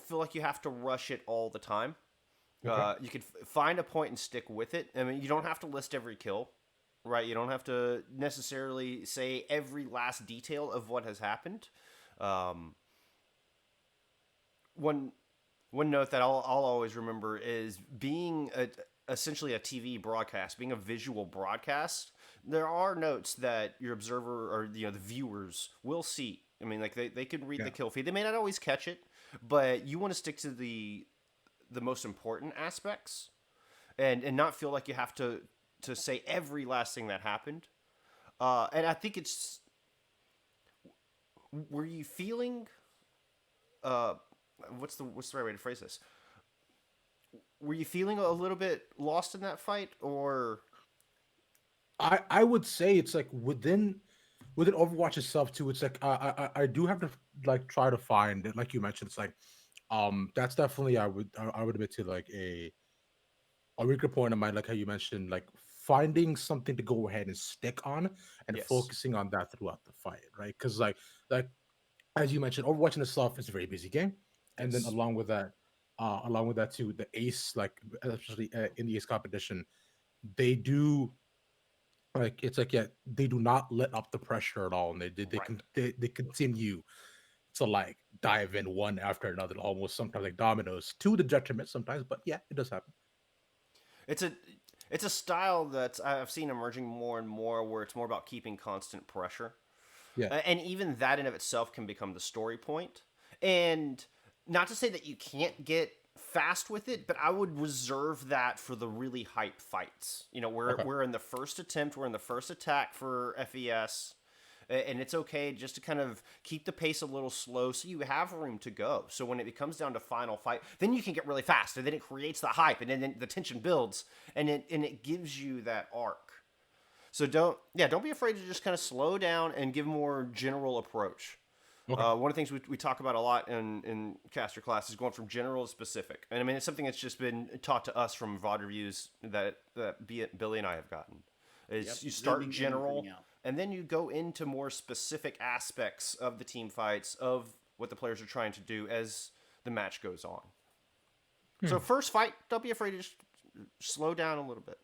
feel like you have to rush it all the time. You could find a point and stick with it. I mean, you don't have to list every kill, right? You don't have to necessarily say every last detail of what has happened. One note that I'll always remember is being essentially a TV broadcast, being a visual broadcast. There are notes that your observer or the viewers will see. I mean, like they can read the kill feed. They may not always catch it, but you want to stick to the most important aspects, and not feel like you have to say every last thing that happened. And I think it's. Were you feeling? What's the right way to phrase this? Were you feeling a little bit lost in that fight, or? I would say it's like within Overwatch itself too. It's like I do have to like try to find it, like you mentioned. It's like that's definitely I would admit to like a weaker point of mine, like how you mentioned, like finding something to go ahead and stick on and Yes. focusing on that throughout the fight, right? Because like as you mentioned, Overwatch in itself is a very busy game, and then Yes. along with that too, the Ace, like especially in the Ace competition, they do. Like it's like they do not let up the pressure at all, and they continue to like dive in one after another, almost sometimes like dominoes to the detriment sometimes. But yeah, it does happen. It's a style that I've seen emerging more and more, where it's more about keeping constant pressure. Yeah. And even that in of itself can become the story point. And not to say that you can't get fast with it, but I would reserve that for the really hype fights. We're in the first attempt, we're in the first attack for FES, And it's okay just to kind of keep the pace a little slow so you have room to go. So when it comes down to final fight, then you can get really fast, and then it creates the hype, and then the tension builds, and it gives you that arc. So don't be afraid to just kind of slow down and give a more general approach. Okay. One of the things we talk about a lot in caster class is going from general to specific. And I mean, it's something that's just been taught to us from VOD reviews that Billy and I have gotten. Is you start zooming in, general, zooming out. and then you go into more specific aspects of the team fights, of what the players are trying to do as the match goes on. So first fight, don't be afraid to just slow down a little bit.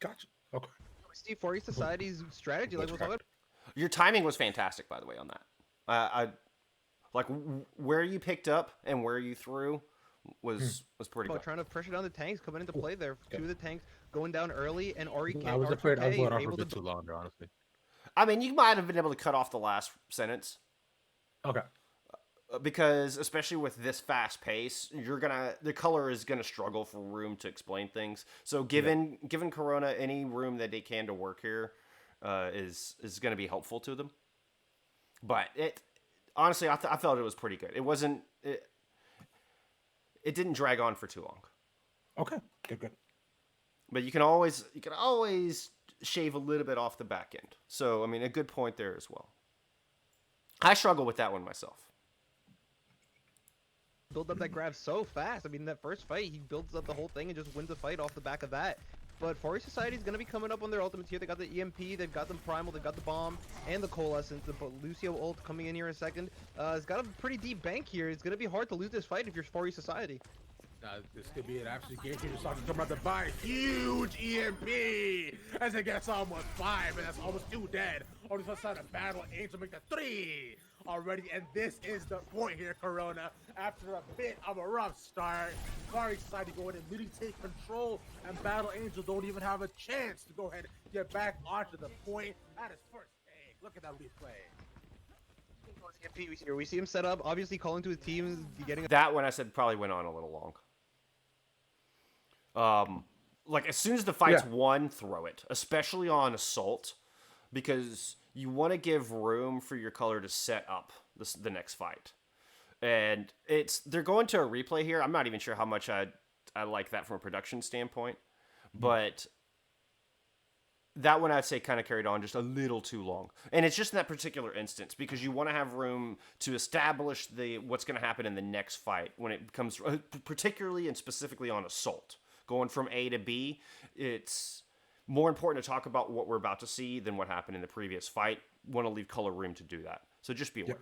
Gotcha. Okay. Steve, for Society's strategy, like we're talking. Your timing was fantastic, by the way, on that. I like where you picked up and where you threw was pretty About good. trying to pressure down the tanks, coming into play there. Two of the tanks going down early, and Ori I was afraid I was going on for a able bit to too long, honestly. I mean, you might have been able to cut off the last sentence. Okay. Because especially with this fast pace, the color is gonna struggle for room to explain things. So given Corona any room that they can to work here, is gonna be helpful to them. But it honestly, I felt it was pretty good. It wasn't it didn't drag on for too long. Okay. Good. But you can always shave a little bit off the back end. So I mean, a good point there as well. I struggle with that one myself. build up that grab so fast. I mean, that first fight, he builds up the whole thing and just wins the fight off the back of that. But Far East Society is going to be coming up on their ultimates here. They got the EMP, they've got the Primal, they've got the Bomb, and the Coalescence. The Lucio ult coming in here in a second. It's got a pretty deep bank here. It's going to be hard to lose this fight if you're Far East Society. This could be an absolute game changer. So I can come out to buy a huge EMP as it gets almost 5, and that's almost 2 dead. On the other side of battle, Angel make the 3 already, and this is the point here, Corona. After a bit of a rough start, Far East Society going in, leading, take control, and Battle Angel don't even have a chance to go ahead and get back onto the point. That is first take. Look at that replay. We see him set up, obviously calling to his team, getting that one I said probably went on a little long. Like as soon as the fight's won, throw it, especially on assault, because you want to give room for your color to set up the next fight. And they're going to a replay here. I'm not even sure how much I like that from a production standpoint, but that one I'd say kind of carried on just a little too long. And it's just in that particular instance because you want to have room to establish what's going to happen in the next fight when it comes, particularly and specifically on assault. Going from A to B, it's more important to talk about what we're about to see than what happened in the previous fight. Want to leave color room to do that. So just be aware.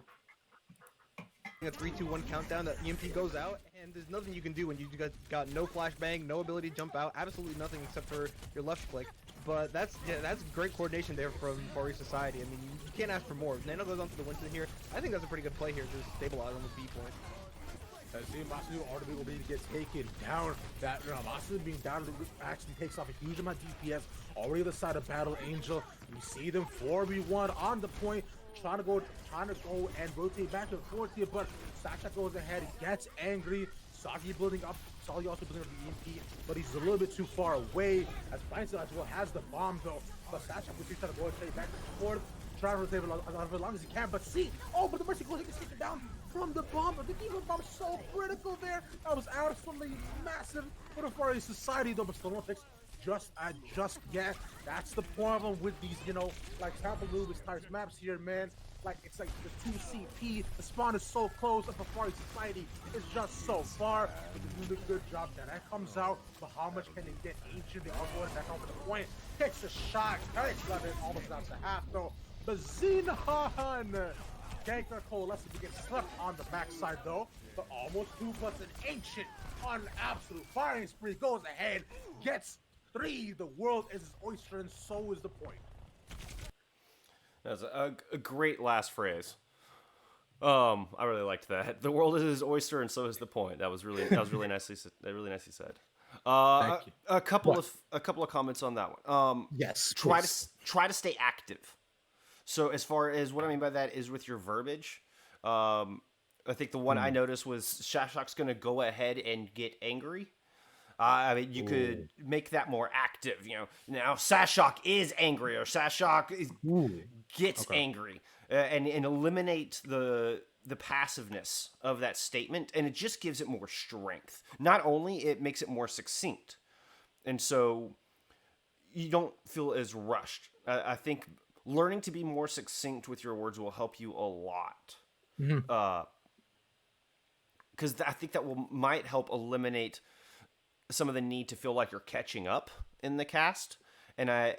a 3-2-1 countdown. The EMP goes out, and there's nothing you can do when you got no flashbang, no ability to jump out, absolutely nothing except for your left click. But that's great coordination there from Far East Society. I mean, you can't ask for more. Nano goes on to the Winston here. I think that's a pretty good play here to stabilize on the B point. As Masu already will be to get taken down. That Masu being down actually takes off a huge amount of DPS. Already on the side of Battle Angel. We see them 4v1 on the point, trying to go and rotate back and forth here, but Sasha goes ahead, gets angry. Sagi building up, Sagi also building up the EMP, but he's a little bit too far away. As Blindside as well has the bomb though, but Sasha will be trying to rotate back and forth, trying to rotate as long as he can, but see, but the Mercy goes ahead and takes it down from the bomb. The Demon Bomb is so critical there. That was absolutely massive for the Far East Society though, but still don't fix just yet. That's the problem with these, like Tampa Lewis type maps here, man. Like it's like the 2CP, the spawn is so close, and for Far East Society is just so far. They do a good job there. That comes out, but how much can they get Ancient? They are going back over the point. Takes a shot, takes 11, almost out to half though. But Xenon Ganker Coalescence to get swept on the backside though, but almost 2 plus an Ancient on an absolute firing spree goes ahead, gets 3. The world is his oyster, and so is the point. That's a great last phrase. I really liked that. The world is his oyster, and so is the point. That was really nicely said. Thank you. A couple of comments on that one. Yes. Try to stay active. So as far as what I mean by that is with your verbiage. I think the one I noticed was Shashok's going to go ahead and get angry. I mean, you could make that more active. Now Sashok is angry, or Ooh. gets Okay. angry, and eliminate the passiveness of that statement, and it just gives it more strength. Not only it makes it more succinct, and so you don't feel as rushed. I think learning to be more succinct with your words will help you a lot. Mhm. Because I think that might help eliminate some of the need to feel like you're catching up in the cast. And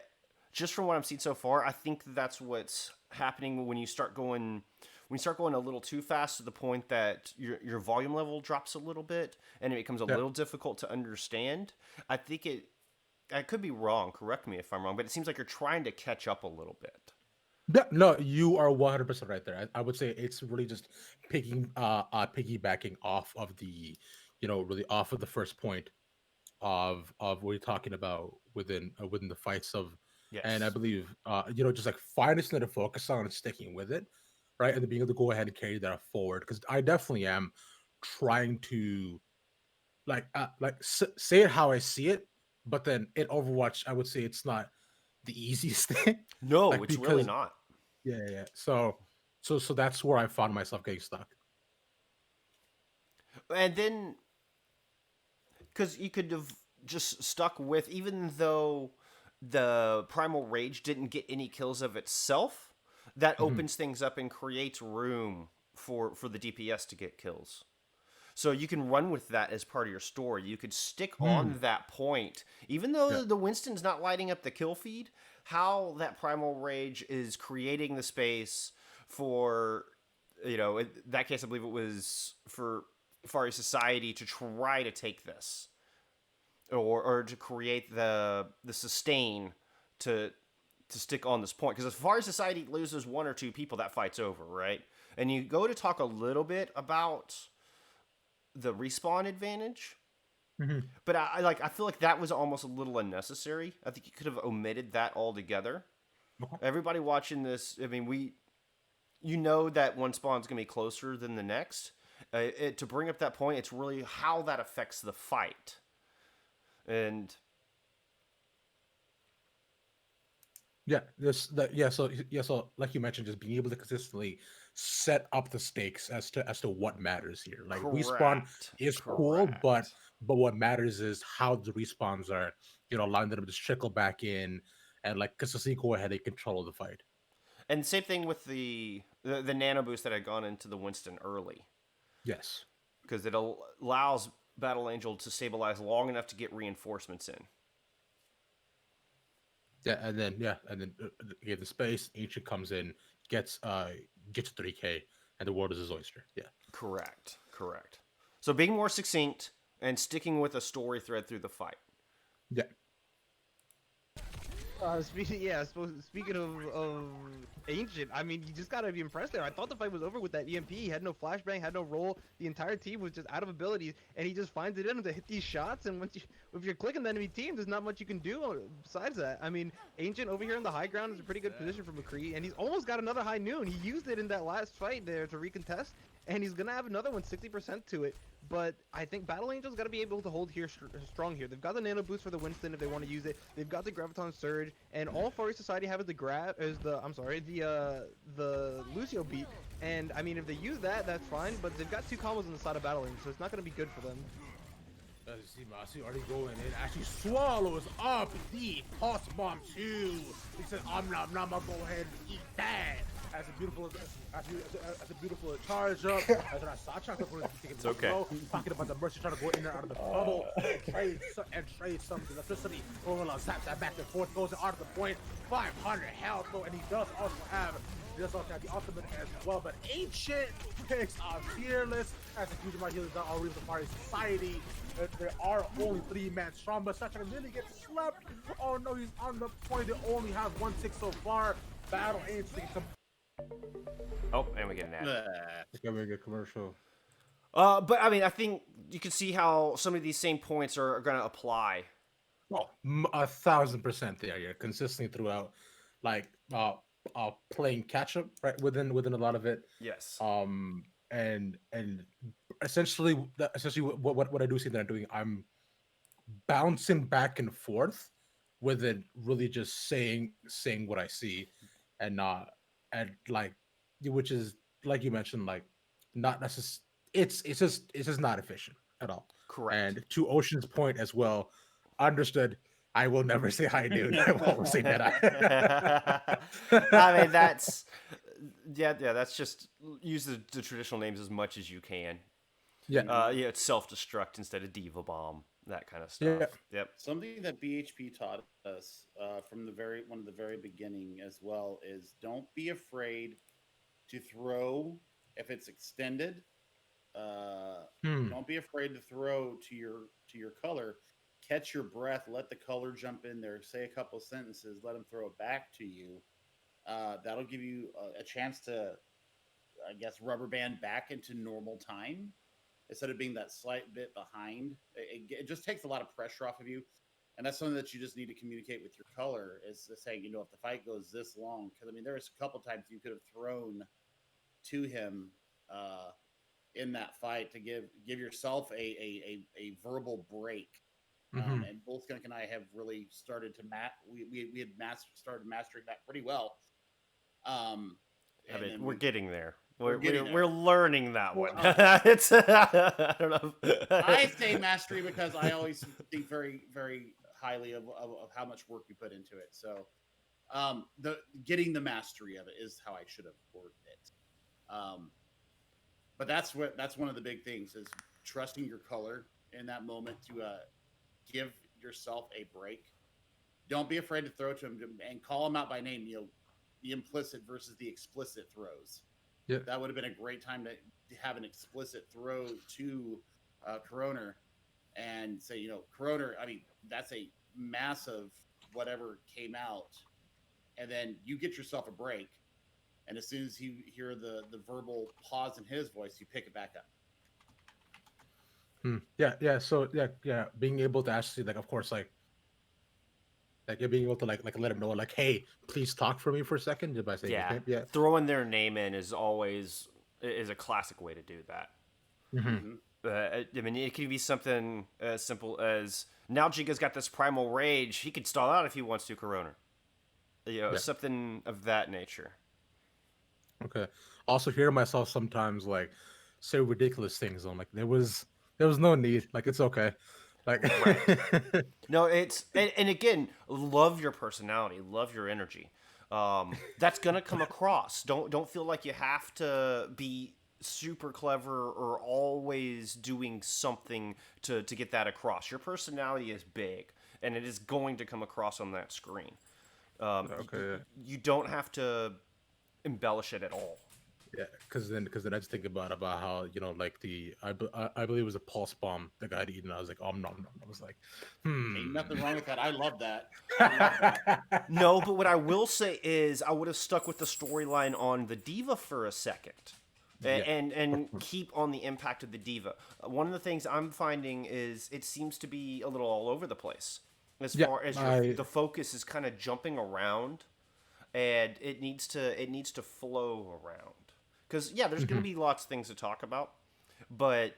just from what I've seen so far, I think that's what's happening when you start going a little too fast to the point that your volume level drops a little bit and it becomes a Yeah. little difficult to understand. I think I could be wrong. Correct me if I'm wrong, but it seems like you're trying to catch up a little bit. Yeah, no, you are 100% right there. I would say it's really just piggybacking off of the, really off of the first point of what you're talking about within the fights of, and I Yes. believe just like finding something to focus on and sticking with it, right, and then being able to go ahead and carry that forward. Because I definitely am trying to say it how I see it, but then in Overwatch, I would say it's not the easiest thing, No, like it's really because not. yeah. So that's where I found myself getting stuck. And then because you could have just stuck with, even though the primal rage didn't get any kills of itself, that Mhm. opens things up and creates room for the DPS to get kills. So you can run with that as part of your story. You could stick Mm. on that point, even Yeah. though the Winston's not lighting up the kill feed. How that primal rage is creating the space for, in that case, I believe it was for Fari Society to try to take this, or to create the sustain to stick on this point. Because as far as society loses one or two people, that fight's over, right? And you go to talk a little bit about the respawn advantage, Mhm. but I feel like that was almost a little unnecessary. I think you could have omitted that altogether. Okay. Everybody watching this, I mean, that one spawn's gonna be closer than the next. To bring up that point, it's really how that affects the fight, and Yeah, so like you mentioned, just being able to consistently set up the stakes as to what matters here. Like respawn correct, is cool, but correct. what matters is how the respawns are, allowing them to just trickle back in and like consistently go ahead and control the fight. And same thing with the nano boost that had gone into the Winston early, Yes. because it allows Battle Angel to stabilize long enough to get reinforcements in. And then give the space. Ancient comes in, gets 3K, and the world is his oyster. Yeah. Correct, correct. So being more succinct and sticking with a story thread through the fight. Yeah. Speaking of ancient, I mean, you just gotta be impressed there. I thought the fight was over with that EMP. He had no flashbang, had no roll. The entire team was just out of abilities, and he just finds it in him to hit these shots. And if you're clicking the enemy team, there's not much you can do besides that. I mean, ancient over here on the high ground is a pretty good position for McCree, and he's almost got another high noon. He used it in that last fight there to recontest, and he's gonna have another one, 60% to it. But I think Battle Angel's got to be able to hold here strong here. They've got the nano boost for the Winston if they want to use it. They've got the graviton surge, and all Fari Society have is the Lucio beat. And I mean, if they use that, that's fine. But they've got two combos on the side of Battle Angel, so it's not going to be good for them. As you see, Masi already going in, actually swallows up the pulse bomb too. He says, I'm gonna go ahead and eat that. As a beautiful charge up. As I saw Chocolate It's okay. talking about the mercy trying to go in there out of the bubble and trade some electricity. Overall zaps that back and forth, goes out of the point. 500 health though, and he does also have the ultimate as well. But Ancient picks are fearless as a huge amount of healers that are with the party society. There are only 3 men strong, but Sasha really gets slept. Oh no, he's on the point. They only have 1-6 so far. Battle Ancient. Oh, and we get an ad. It's gonna be a good commercial. But I mean, I think you can see how some of these same points are going to apply. Oh, 1,000% there. Yeah, consistently throughout, like playing catch up right within a lot of it. Yes. And essentially what I do see that I'm doing, I'm bouncing back and forth with it really just saying what I see and not and like which is like you mentioned like not necessarily it's just not efficient at all. Correct. And to Ocean's point as well, understood. I will never say hi, dude. I will always say dead eye. I mean, that's yeah. That's just use the traditional names as much as you can. Yeah, Yeah, it's self-destruct instead of diva bomb, that kind of yeah. stuff. Yep. Something that BHP taught us from the one of the very beginning as well is don't be afraid to throw if it's extended. Uh, Hmm. don't be afraid to throw to your color. Catch your breath. Let the color jump in there. Say a couple sentences. Let them throw it back to you. That'll give you a chance to, I guess, rubber band back into normal time instead of being that slight bit behind. It just takes a lot of pressure off of you, and that's something that you just need to communicate with your color. Is saying, if the fight goes this long, because I mean, there was a couple times you could have thrown to him in that fight to give yourself a verbal break. Hmm. And both Skunk and I have really started to we had started mastering that pretty well. I And mean, then we're getting there. we're getting We're there. learning that Well, one. It's I don't know. I say mastery because I always think very, very highly of how much work we put into it. So, the getting the mastery of it is how I should have worded it. Um, but that's one of the big things is trusting your color in that moment to give yourself a break. Don't be afraid to throw to him and call him out by name. The implicit versus the explicit throws. Yeah. That would have been a great time to have an explicit throw to Coroner and say, Coroner, I mean, that's a massive whatever came out. And then you get yourself a break. And as soon as you hear the verbal pause in his voice, you pick it back up. Hmm. Yeah, yeah. So yeah. Being able to actually like, of course, like you're being able to like let him know like, hey, please talk for me for a second, just by saying his Yeah, name. Yeah. throwing their name in is a classic way to do that. Hmm. Mm-hmm. I mean, it could be something as simple as now Giga's got this primal rage. He could stall out if he wants to, Corona. Yeah. Something of that nature. Okay. Also, hear myself sometimes like say ridiculous things. I'm like, there was no need. Like it's okay. Like. Right. No, it's and again, love your personality, love your energy. That's gonna come across. Don't feel like you have to be super clever or always doing something to get that across. Your personality is big, and it is going to come across on that screen. Okay. You don't have to embellish it at all. Yeah, because then I just think about how like I believe it was a pulse bomb the guy had eaten. I was like, oh no. I was like, Ain't nothing wrong with that. I love that. No, but what I will say is I would have stuck with the storyline on the diva for a second. Yeah. And keep on the impact of the diva. One of the things I'm finding is it seems to be a little all over the place as Yeah, far as the focus is kind of jumping around, and it needs to flow around. Because yeah, there's going to be lots of things to talk about, but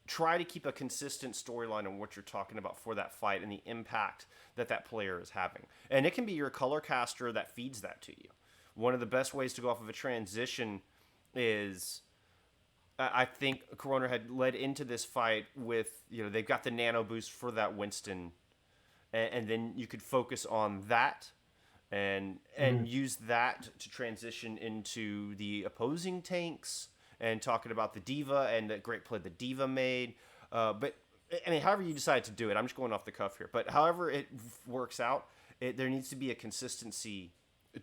try to keep a consistent storyline on what you're talking about for that fight and the impact that player is having. And it can be your color caster that feeds that to you. One of the best ways to go off of a transition is I think Corona had led into this fight with, they've got the nano boost for that Winston, and then you could focus on that and use that to transition into the opposing tanks and talking about the diva and the great play the diva made. But I mean, however you decide to do it, I'm just going off the cuff here. But however it works out, there needs to be a consistency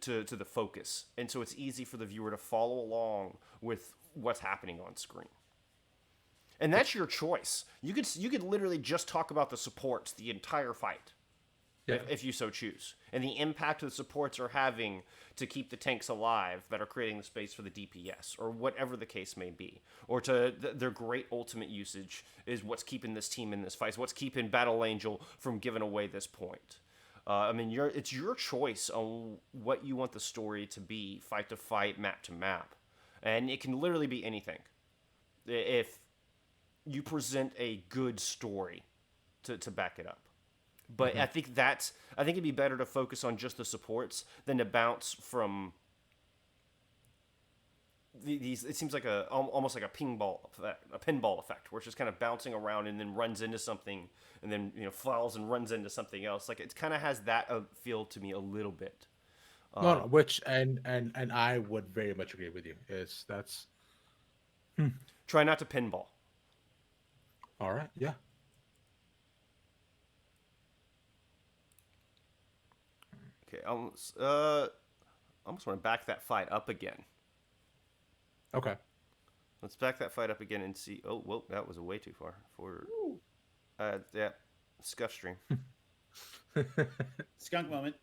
to the focus, and so it's easy for the viewer to follow along with what's happening on screen. And that's your choice. You could literally just talk about the supports the entire fight. Yeah. If you so choose, and the impact the supports are having to keep the tanks alive that are creating the space for the DPS, or whatever the case may be, or to their great ultimate usage is what's keeping this team in this fight, what's keeping Battle Angel from giving away this point. I mean, it's your choice on what you want the story to be, fight to fight, map to map, and it can literally be anything. If you present a good story, to back it up. But I think it'd be better to focus on just the supports than to bounce from these. It seems like almost like a pinball effect, where it's just kind of bouncing around and then runs into something, and then falls and runs into something else. Like it kind of has that feel to me a little bit. No, which and I would very much agree with you. That's Try not to pinball. all right. Yeah. Okay, almost want to back that fight up again. Okay. Let's back that fight up again and see. Oh, whoa, that was way too far for. Yeah, scuff stream. Skunk moment.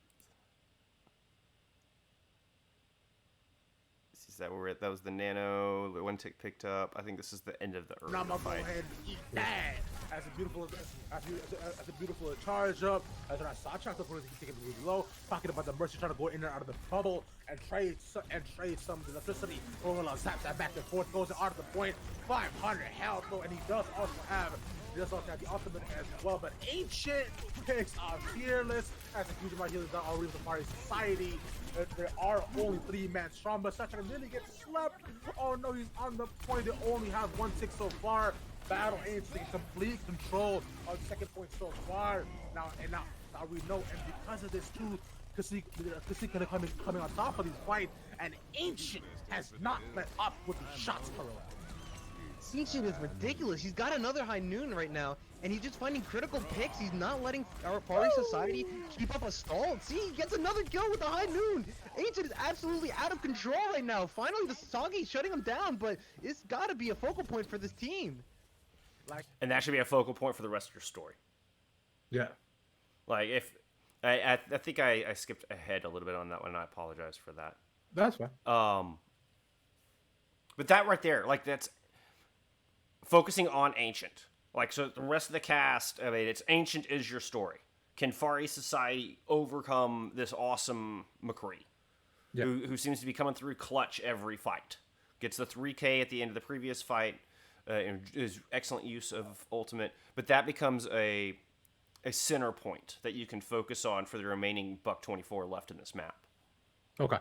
Is that where we're at? That was the nano. The one tick picked up. I think this is the end of the early Now I'm gonna go fight. ahead and eat that. As a beautiful charge up. As I saw Chuck for he taking it really low, talking about the Mercy trying to go in and out of the bubble and trade some electricity. Overall zaps that back and forth, goes out of the point. 500 health though, and he does also have the ultimate as well. But Ancient picks are fearless as a huge amount of healers that are the party society. There are only 3-man strong, but Sasha really gets slept. Oh no, he's on the point. They only have 1-6 so far. Battle aims to complete control of the second point so far. Now we know, and because of this too, Kasik gonna coming on top of these fight, and Ancient has not let up with the shots per round. Ancient is ridiculous. He's got another high noon right now, and he's just finding critical picks. He's not letting our party society keep up a stall. See, he gets another kill with the high noon. Ancient is absolutely out of control right now. Finally, the Soggy's shutting him down, but it's got to be a focal point for this team. And that should be a focal point for the rest of your story. Yeah. Like if I think I skipped ahead a little bit on that one, and I apologize for that. That's fine. But that right there, like that's focusing on Ancient. Like, so the rest of the cast, I mean, it's Ancient is your story. Can Far East Society overcome this awesome McCree, who seems to be coming through clutch every fight? Gets the 3K at the end of the previous fight, and is excellent use of ultimate, but that becomes a center point that you can focus on for the remaining $1.24 left in this map. Okay.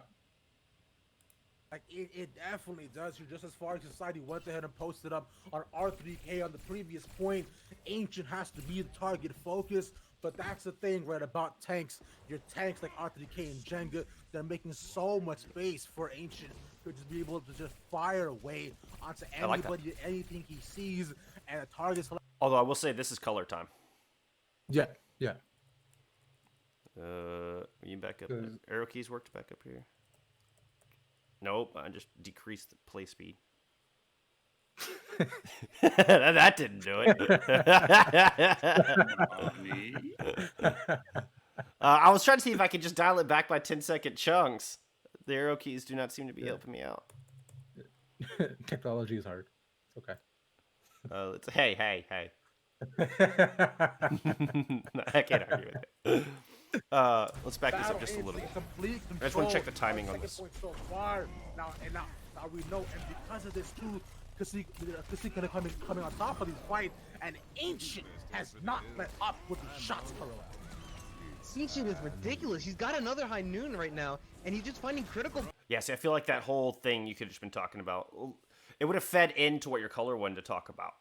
Like it definitely does. You're just as far as society went ahead and posted up on R3K on the previous point. Ancient has to be the target focus, but that's the thing, right, about tanks. Your tanks like R3K and Jenga, they're making so much space for Ancient to just be able to just fire away onto anybody, anything he sees, and a target's. Although I will say this is color time. Yeah. Yeah. You back up. Arrow keys worked back up here. Nope, I just decreased the play speed. That didn't do it. I was trying to see if I could just dial it back by 10-second chunks. The arrow keys do not seem to be helping me out. Technology is hard. It's okay. Hey. I can't argue with it. Let's back this up just a little bit. I just want to check the timing on this. So far. Now we know, and because of this too, Kasik gonna coming on top of these fight, and Ancient has not let up with the shots per round. Ancient is ridiculous. He's got another high noon right now, and he's just finding critical. Yeah, see, I feel like that whole thing you could have just been talking about, it would have fed into what your color wanted to talk about.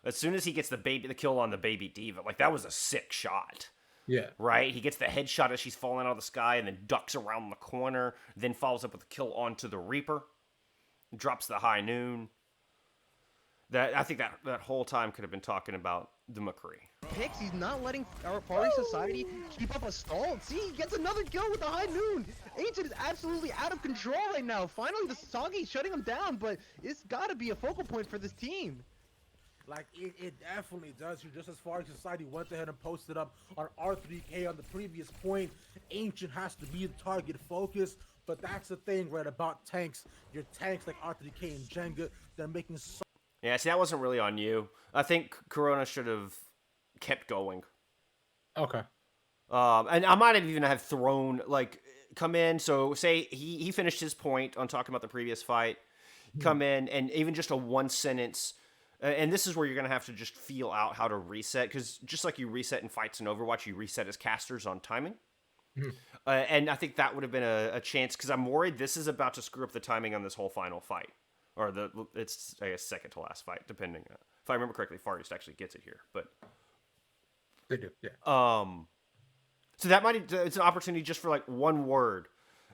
As soon as he gets the kill on the baby diva, like that was a sick shot. Yeah. Right? He gets the headshot as she's falling out of the sky and then ducks around the corner, then follows up with a kill onto the Reaper, drops the high noon. I think that whole time could have been talking about the McCree. Picks, he's not letting our party society keep up a stall. See, he gets another kill with the high noon. Ancient is absolutely out of control right now. Finally, the Soggy's shutting him down, but it's got to be a focal point for this team. Like it definitely does. You're just as far as society went ahead and posted up on R3K on the previous point. Ancient has to be the target focus, but that's the thing, right, about tanks. Your tanks like R3K and Jenga, they're making so. Yeah, see, that wasn't really on you. I think Corona should have kept going. Okay. And I might have even have thrown, like, come in. So say he finished his point on talking about the previous fight. Come in and even just a one sentence. And this is where you're going to have to just feel out how to reset, because just like you reset in fights in Overwatch, you reset as casters on timing. And I think that would have been a chance, because I'm worried this is about to screw up the timing on this whole final fight. Or it's, I guess, second to last fight, depending. If I remember correctly, Far East actually gets it here. But They do, yeah. So that might, it's an opportunity just for like one word.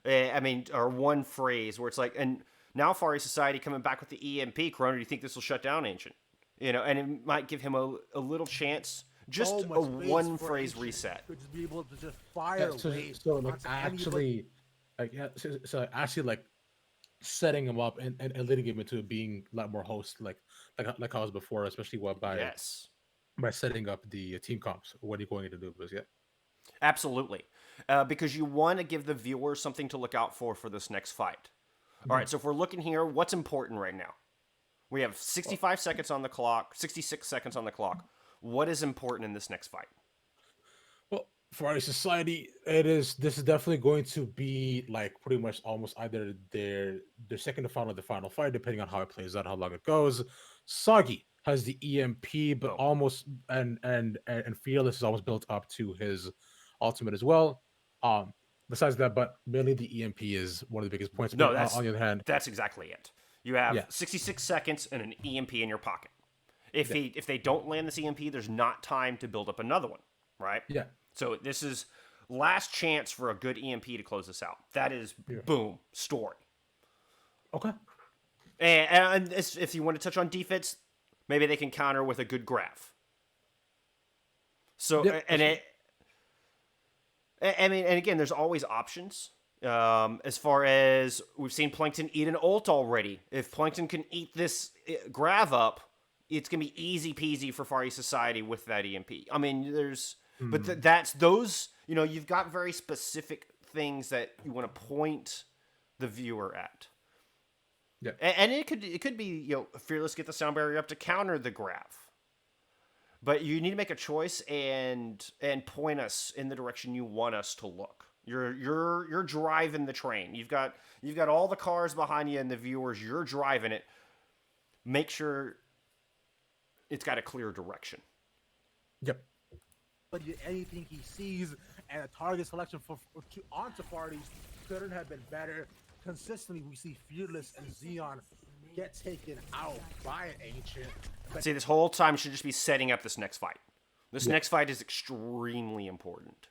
Or one phrase where it's like, and now Far East Society coming back with the EMP. Corona, do you think this will shut down Ancient? And it might give him a little chance. Just So a much space one for phrase Ancient reset. to just be able to just fire away. So like onto anybody. actually, like so actually like setting him up and leading him into being a lot more host like I was before, especially by setting up the team comps. What are you going to do? Because Absolutely. Because you want to give the viewers something to look out for this next fight. All right, so if we're looking here, what's important right now? We have 65 seconds on the clock, 66 seconds on the clock. What is important in this next fight? Well, for our society, this is definitely going to be like pretty much almost either their second to final or the final fight, depending on how it plays out, how long it goes. Soggy has the EMP, but almost and Fearless is almost built up to his ultimate as well. Besides that, but mainly the EMP is one of the biggest points. No, on the other hand, that's exactly it. You have 66 seconds and an EMP in your pocket. If they don't land this EMP, there's not time to build up another one, right? Yeah. So this is last chance for a good EMP to close this out. That is boom, story. Okay. And if you want to touch on defense, maybe they can counter with a good graph. So and again, there's always options. As far as we've seen Plankton eat an ult already. If Plankton can eat this grav up, it's going to be easy peasy for Far East Society with that EMP. I mean, but that's those, you've got very specific things that you want to point the viewer at. Yeah. And it could be, Fearless get the sound barrier up to counter the grav. But you need to make a choice and point us in the direction you want us to look. You're driving the train. You've got all the cars behind you and the viewers. You're driving it. Make sure it's got a clear direction. Yep. But anything he sees and a target selection on Safaris couldn't have been better. Consistently, we see Fearless and Xeon get taken out by an Ancient. But see, this whole time should just be setting up this next fight. This next fight is extremely important.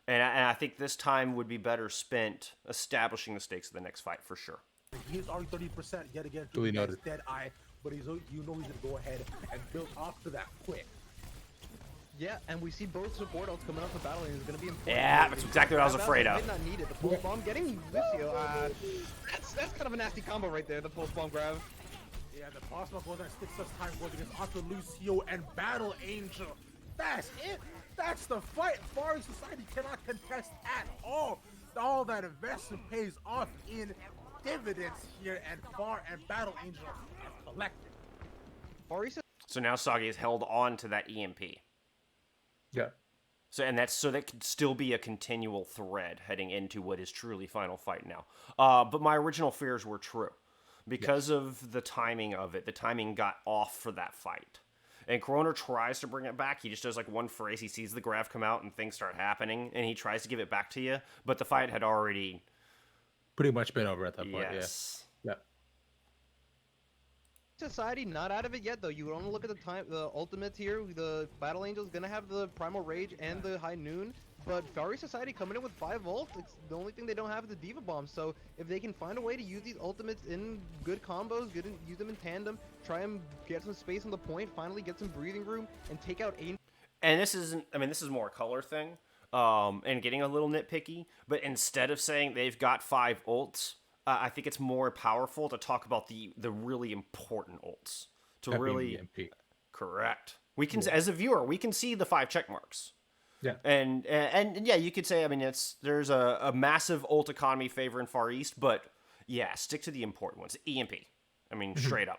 And I think this time would be better spent establishing the stakes of the next fight for sure. He's already 30% yet again to Duly the noted. Dead Eye, but he's going to go ahead and build off to that quick. Yeah, and we see both support ults coming up for battle lane is going to be important. Yeah, that's exactly what I was afraid of. Did not need it. The pulse bomb getting Lucio. That's kind of a nasty combo right there. The pulse bomb grab. Yeah, the boss bomb goes and sticks us time goes against onto Lucio and Battle Angel. That's it. That's the fight. Far East Society cannot contest at all. All that investment pays off in dividends here, and Battle Angel have collected. Far East. So now Soggy is held on to that EMP. Yeah. So that could still be a continual thread heading into what is truly final fight now. But my original fears were true. Because of the timing of it, the timing got off for that fight. And Corona tries to bring it back. He just does like one phrase. He sees the grav come out and things start happening, and he tries to give it back to you. But the fight had already pretty much been over at that point. Yes. Yeah. Society not out of it yet though. You want to look at the ultimates here. The Battle Angel's gonna have the Primal Rage and the High Noon, but Fiery Society coming in with 5 ult. It's the only thing they don't have is the Diva Bomb. So if they can find a way to use these ultimates in good combos, use them in tandem, try and get some space on the point, finally get some breathing room, and take out Angel. And this is more a color thing, and getting a little nitpicky. But instead of saying they've got 5 ults, I think it's more powerful to talk about the really important ults. To really correct. We can, as a viewer, we can see the 5 check marks. Yeah. And yeah, you could say, there's a massive ult economy favor in Far East, but yeah, stick to the important ones. EMP. Straight up.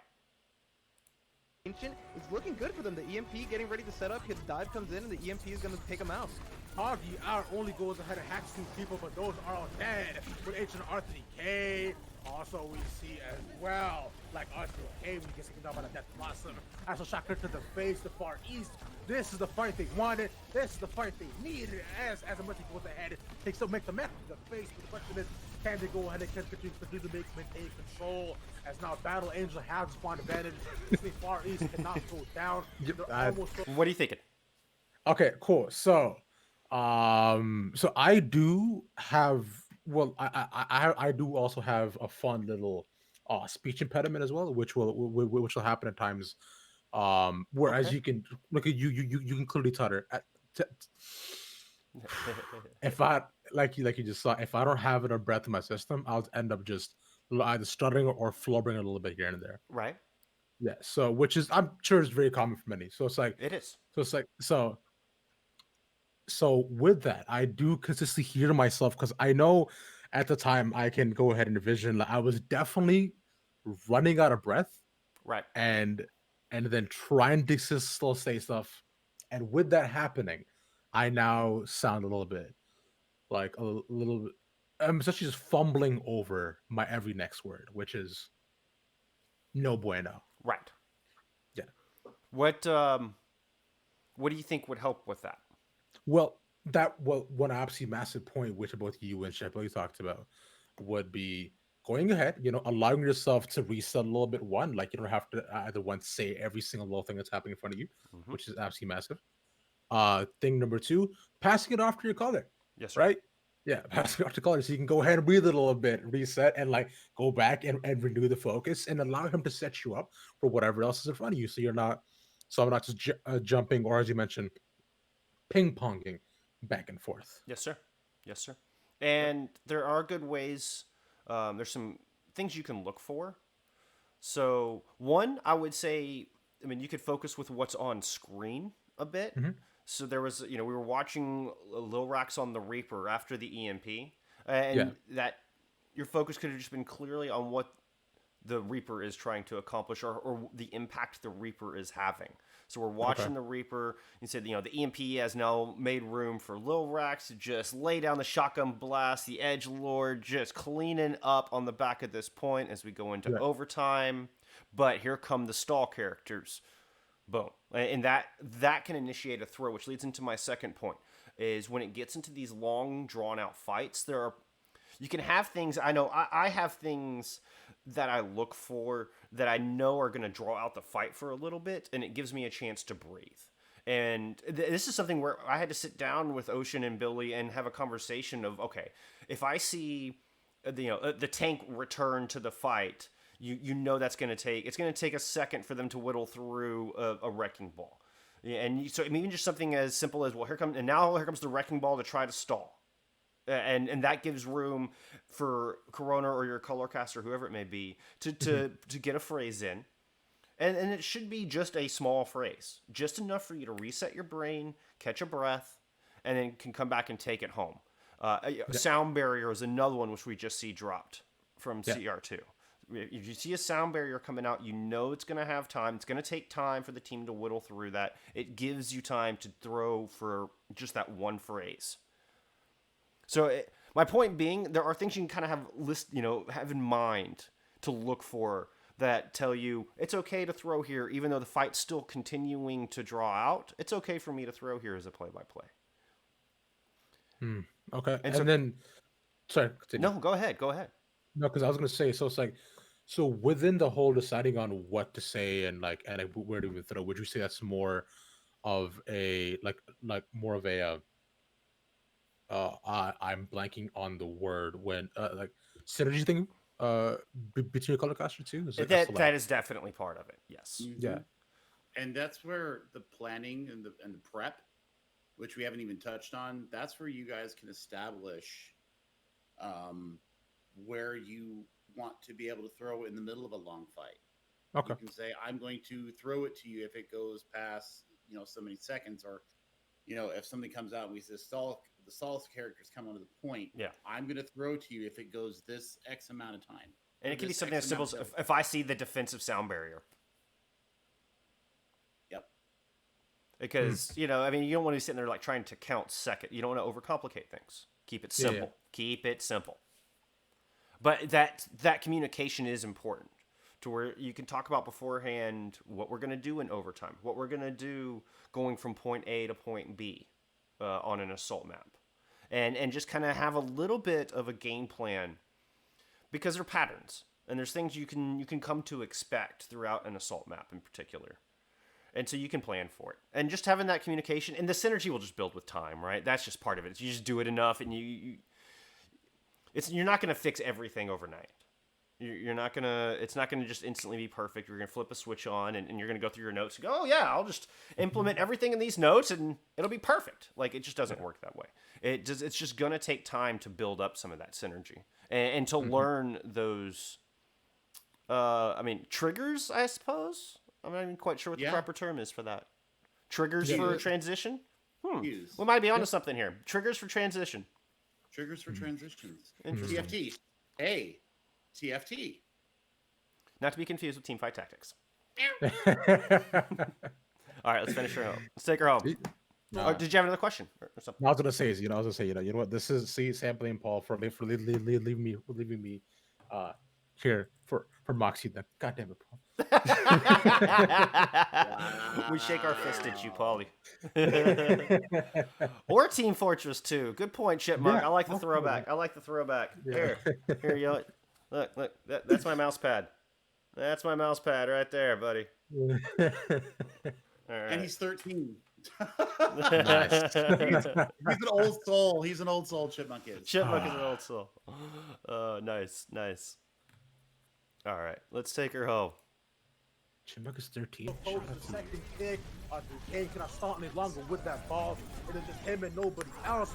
Ancient, it's looking good for them. The EMP getting ready to set up. His dive comes in, and the EMP is going to take him out. Hoggy out only goes ahead and hacks 2 people, but those are all dead with Ancient R3K. Also, we see as well, like R3K, when he gets taken down by the Death Blossom. As a shocker to the face, the far east. This is the fight they wanted. This is the fight they needed. As Mercy goes ahead, they still make the mess to the face. But the question is, can they go ahead and continue to maintain control? As now Battle Angel has spawn advantage. The far east cannot go down. What are you thinking? Okay, cool. So, so I do have. Well, I do also have a fun little speech impediment as well, which will happen at times. Whereas Okay. you can look at you can clearly tutter. If I like you just saw, if I don't have enough breath in my system, I'll end up just either stuttering or flubbering a little bit here and there. Right. Yeah. So, which is I'm sure is very common for many. So it's like It is. so it's like so with that, I do consistently hear myself because I know at the time I can go ahead and envision like I was definitely running out of breath Right. and then trying to still say stuff. And with that happening, I now sound a little bit like a little bit I'm essentially just fumbling over my every next word, which is no bueno. Right. Yeah. What do you think would help with that? Well, one absolutely massive point, which both you and Shep talked about, would be going ahead, allowing yourself to reset a little bit. One, like you don't have to either one say every single little thing that's happening in front of you, Mm-hmm. which is absolutely massive. Thing number two, passing it off to your color, Yes, sir. right? Yeah, passing it off to color, so you can go ahead and breathe a little bit, reset, and like go back and renew the focus, and allow him to set you up for whatever else is in front of you. So I'm not just jumping, or as you mentioned, ping ponging back and forth. Yes, sir. Yes, sir. And there are good ways. There's some things you can look for. So one, I would say, I mean, you could focus with what's on screen a bit. Mhm. So there was, we were watching Lil Rax on the Reaper after the EMP, and that your focus could have just been clearly on what the Reaper is trying to accomplish or the impact the Reaper is having. So we're watching the Reaper. You said, the EMP has now made room for Lil Rax to just lay down the shotgun blast, the Edge Lord just cleaning up on the back at this point as we go into overtime. But here come the stall characters. Boom. And that can initiate a throw, which leads into my second point, is when it gets into these long, drawn-out fights, you can have things, I know I have things that I look for that I know are going to draw out the fight for a little bit, and it gives me a chance to breathe. And this is something where I had to sit down with Ocean and Billy and have a conversation of, okay, if I see the tank return to the fight, you know that's going to take a second for them to whittle through a wrecking ball. Yeah, and so even just something as simple as, well, here comes the wrecking ball to try to stall. And that gives room for Corona or your color caster, whoever it may be, to get a phrase in. And it should be just a small phrase. Just enough for you to reset your brain, catch a breath, and then can come back and take it home. Sound barrier is another one which we just see dropped from CR2. If you see a sound barrier coming out, you know it's going to have time. It's going to take time for the team to whittle through that. It gives you time to throw for just that one phrase. So my point being, there are things you can kind of have in mind to look for that tell you it's okay to throw here, even though the fight's still continuing to draw out. It's okay for me to throw here as a play-by-play. Okay, and so, then sorry. Continue. No, go ahead. No, because I was going to say, so it's like, so within the whole deciding on what to say and where to even throw, would you say that's more of a more of a I'm blanking on the word when like synergy thing between your color caster too? That is definitely part of it. Yes. Mm-hmm. Yeah. And that's where the planning and the prep, which we haven't even touched on, that's where you guys can establish where you want to be able to throw in the middle of a long fight. Okay. You can say, I'm going to throw it to you if it goes past, so many seconds, or, if something comes out and we say the stall characters come onto the point. Yeah. I'm going to throw to you if it goes this X amount of time. And it can be something as simple as if I see the defensive sound barrier. Yep. because you know, I mean, you don't want to be sitting there like trying to count second. You don't want to overcomplicate things. Keep it simple. Keep it simple. But that communication is important to where you can talk about beforehand what we're going to do in overtime, what we're going to do going from point A to point B on an assault map, and just kind of have a little bit of a game plan, because there are patterns and there's things you can come to expect throughout an assault map in particular. And so you can plan for it. And just having that communication, and the synergy will just build with time, right? That's just part of it. You just do it enough, and you're not going to fix everything overnight. You're not going to, it's not going to just instantly be perfect. You're going to flip a switch on, and you're going to go through your notes and go, oh yeah, I'll just implement everything in these notes, and it'll be perfect. Like, it just doesn't work that way. It's just going to take time to build up some of that synergy. And to learn those, triggers, I suppose. I'm not even quite sure what the proper term is for that. Triggers for transition? We might be onto something here. Triggers for transition. Triggers for transitions. Interesting. TFT. Hey, TFT. Not to be confused with Teamfight Tactics. All right, let's finish her home. Let's take her home. Or did you have another question or something? I was gonna say, you know what? This is sampling Paul for leaving me here for Moxie. Then, God damn it, Paul. We shake our fist at you, Paulie. Or Team Fortress 2. Good point, Chipmunk. Yeah, I like the throwback. Yeah. Here, you look. That's my mouse pad. That's my mouse pad right there, buddy. All right. And he's 13. Nice. He's an old soul. He's an old soul, Chipmunk is. Chipmunk is an old soul. Nice. All right, let's take her home. Chipmunk is 13. The second kick, the game cannot start any longer with that ball. It is just him and nobody else.